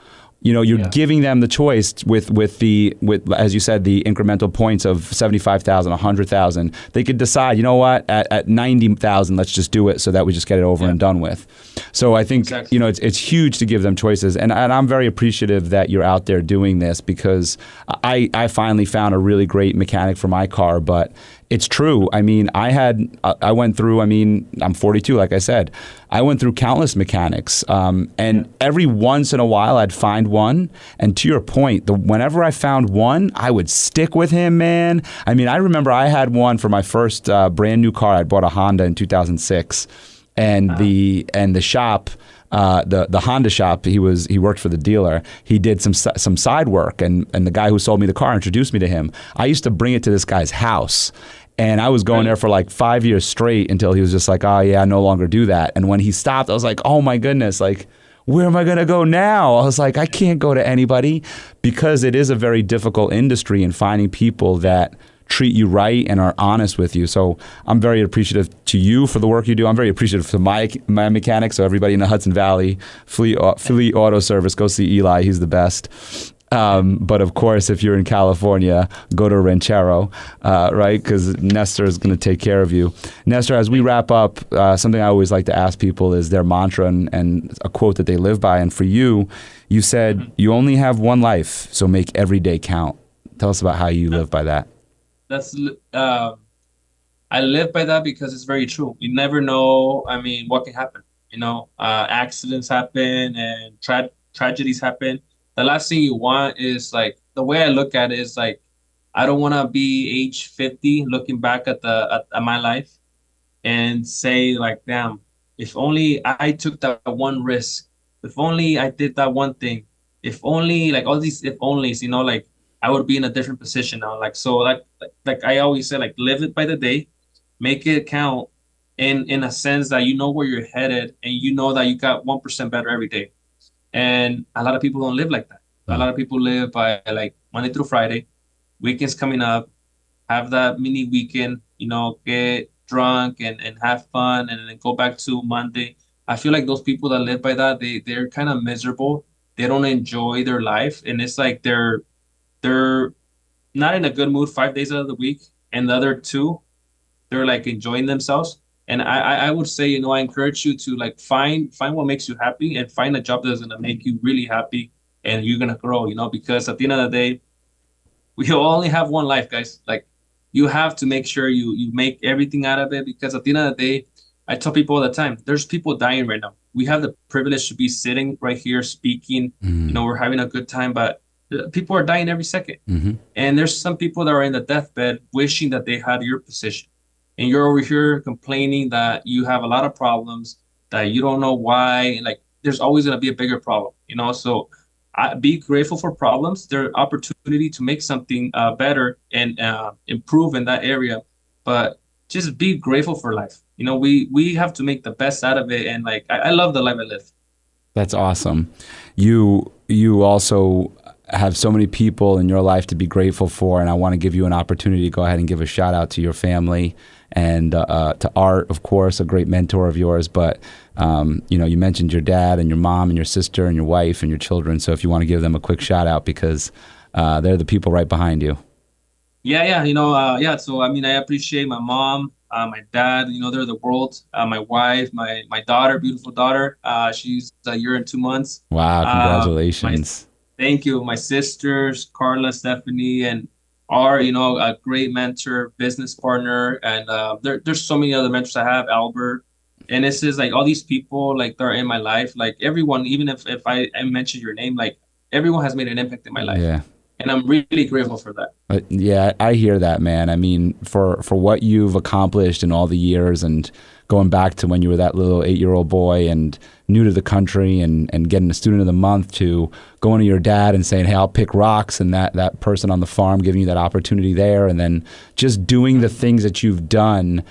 You're giving them the choice with as you said, the incremental points of 75,000, 100,000. They could decide, you know what, at 90,000, let's just do it so that we just get it over and done with. So I think it's huge to give them choices, and I'm very appreciative that you're out there doing this, because I finally found a really great mechanic for my car. But it's true. I mean, I went through, I'm 42, like I said. I went through countless mechanics. And every once in a while, I'd find one. And to your point, whenever I found one, I would stick with him, man. I remember I had one for my first brand new car. I bought a Honda in 2006. And the shop, the Honda shop, he worked for the dealer. He did some side work, and the guy who sold me the car introduced me to him. I used to bring it to this guy's house. And I was going there for like 5 years straight until he was just like, oh yeah, I no longer do that. And when he stopped, I was like, oh my goodness, like, where am I going to go now? I was like, I can't go to anybody, because it is a very difficult industry in finding people that treat you right and are honest with you. So I'm very appreciative to you for the work you do. I'm very appreciative to my mechanics. So everybody in the Hudson Valley, Fleet Auto Service, go see Eli. He's the best. But of course, if you're in California, go to Ranchero, right? Because Nestor is going to take care of you. Nestor, as we wrap up, something I always like to ask people is their mantra and a quote that they live by. And for you, you said, you only have one life, so make every day count. Tell us about how you live by that. I live by that because it's very true. You never know, what can happen. Accidents happen and tragedies happen. The last thing you want is, like, the way I look at it is like, I don't want to be age 50 looking back at my life and say, like, damn, if only I took that one risk, if only I did that one thing, if only, like, all these if onlys, like, I would be in a different position now. Like, so like I always say, like, live it by the day, make it count in a sense that you know where you're headed and you know that you got 1% better every day. And a lot of people don't live like that. A lot of people live by, like, Monday through Friday, weekends coming up, have that mini weekend, get drunk and have fun and then go back to Monday. I feel like those people that live by that, they're kind of miserable. They don't enjoy their life. And it's like they're not in a good mood 5 days out of the week. and the other two, they're like enjoying themselves. And I would say, I encourage you to like find what makes you happy and find a job that's gonna make you really happy and you're gonna grow, because at the end of the day, we only have one life, guys. Like you have to make sure you make everything out of it because at the end of the day, I tell people all the time, there's people dying right now. We have the privilege to be sitting right here speaking, we're having a good time, but people are dying every second. And there's some people that are in the deathbed wishing that they had your position. And you're over here complaining that you have a lot of problems, that you don't know why. Like there's always going to be a bigger problem, So be grateful for problems. They're opportunity to make something better and improve in that area. But just be grateful for life. We have to make the best out of it. And like I love the life I live. That's awesome. You also have so many people in your life to be grateful for, and I want to give you an opportunity to go ahead and give a shout out to your family and to Art, of course, a great mentor of yours. But you mentioned your dad and your mom and your sister and your wife and your children. So if you want to give them a quick shout out because they're the people right behind you. Yeah. So I appreciate my mom, my dad. They're the world. My wife, my daughter, beautiful daughter. She's a year and 2 months. Wow! Congratulations. Thank you. My sisters, Carla, Stephanie, and are, a great mentor, business partner. And there's so many other mentors I have, Albert. And it's just like all these people, like they're in my life. Like everyone, even if I mention your name, like everyone has made an impact in my life. Yeah. And I'm really grateful for that. Yeah, I hear that, man. I mean, for what you've accomplished in all the years and going back to when you were that little 8-year-old boy and new to the country and getting a student of the month to going to your dad and saying, hey, I'll pick rocks, and that person on the farm giving you that opportunity there, and then just doing the things that you've done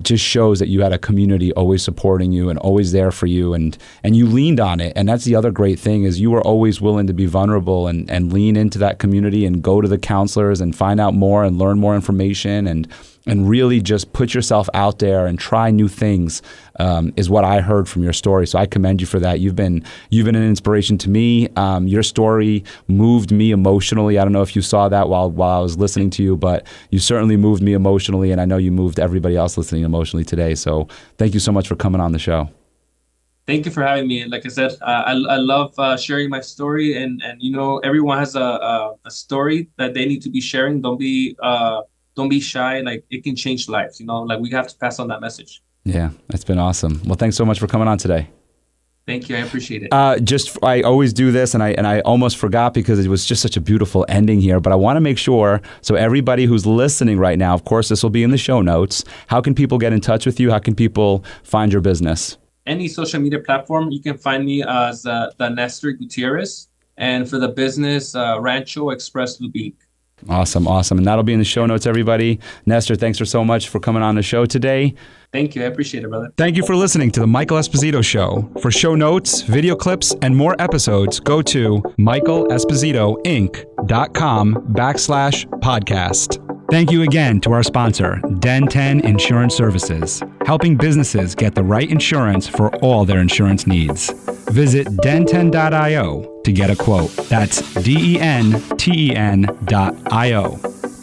just shows that you had a community always supporting you and always there for you, and you leaned on it. And that's the other great thing is you were always willing to be vulnerable and lean into that community and go to the counselors and find out more and learn more information and really just put yourself out there and try new things is what I heard from your story. So I commend you for that. You've been an inspiration to me. Your story moved me emotionally. I don't know if you saw that while I was listening to you, but you certainly moved me emotionally, and I know you moved everybody else listening emotionally today. So thank you so much for coming on the show. Thank you for having me. Like I said, I love sharing my story, and everyone has a story that they need to be sharing. Don't be shy. Like it can change lives. Like we have to pass on that message. Yeah, that's been awesome. Well, thanks so much for coming on today. Thank you. I appreciate it. I always do this, and I almost forgot because it was just such a beautiful ending here. But I want to make sure, so everybody who's listening right now, of course, this will be in the show notes. How can people get in touch with you? How can people find your business? Any social media platform, you can find me as the Nestor Gutierrez, and for the business, Rancho Express Lube Inc. Awesome. And that'll be in the show notes, everybody. Nestor, thanks so much for coming on the show today. Thank you. I appreciate it, brother. Thank you for listening to The Michael Esposito Show. For show notes, video clips, and more episodes, go to michaelespositoinc.com/podcast. Thank you again to our sponsor, Den 10 Insurance Services, helping businesses get the right insurance for all their insurance needs. Visit den10.io to get a quote. That's DENTEN.io.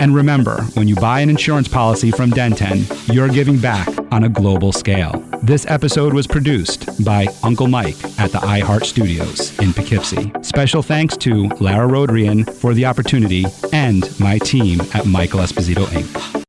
And remember, when you buy an insurance policy from Den 10, you're giving back on a global scale. This episode was produced by Uncle Mike at the iHeart Studios in Poughkeepsie. Special thanks to Lara Rodrian for the opportunity and my team at Michael Esposito Inc.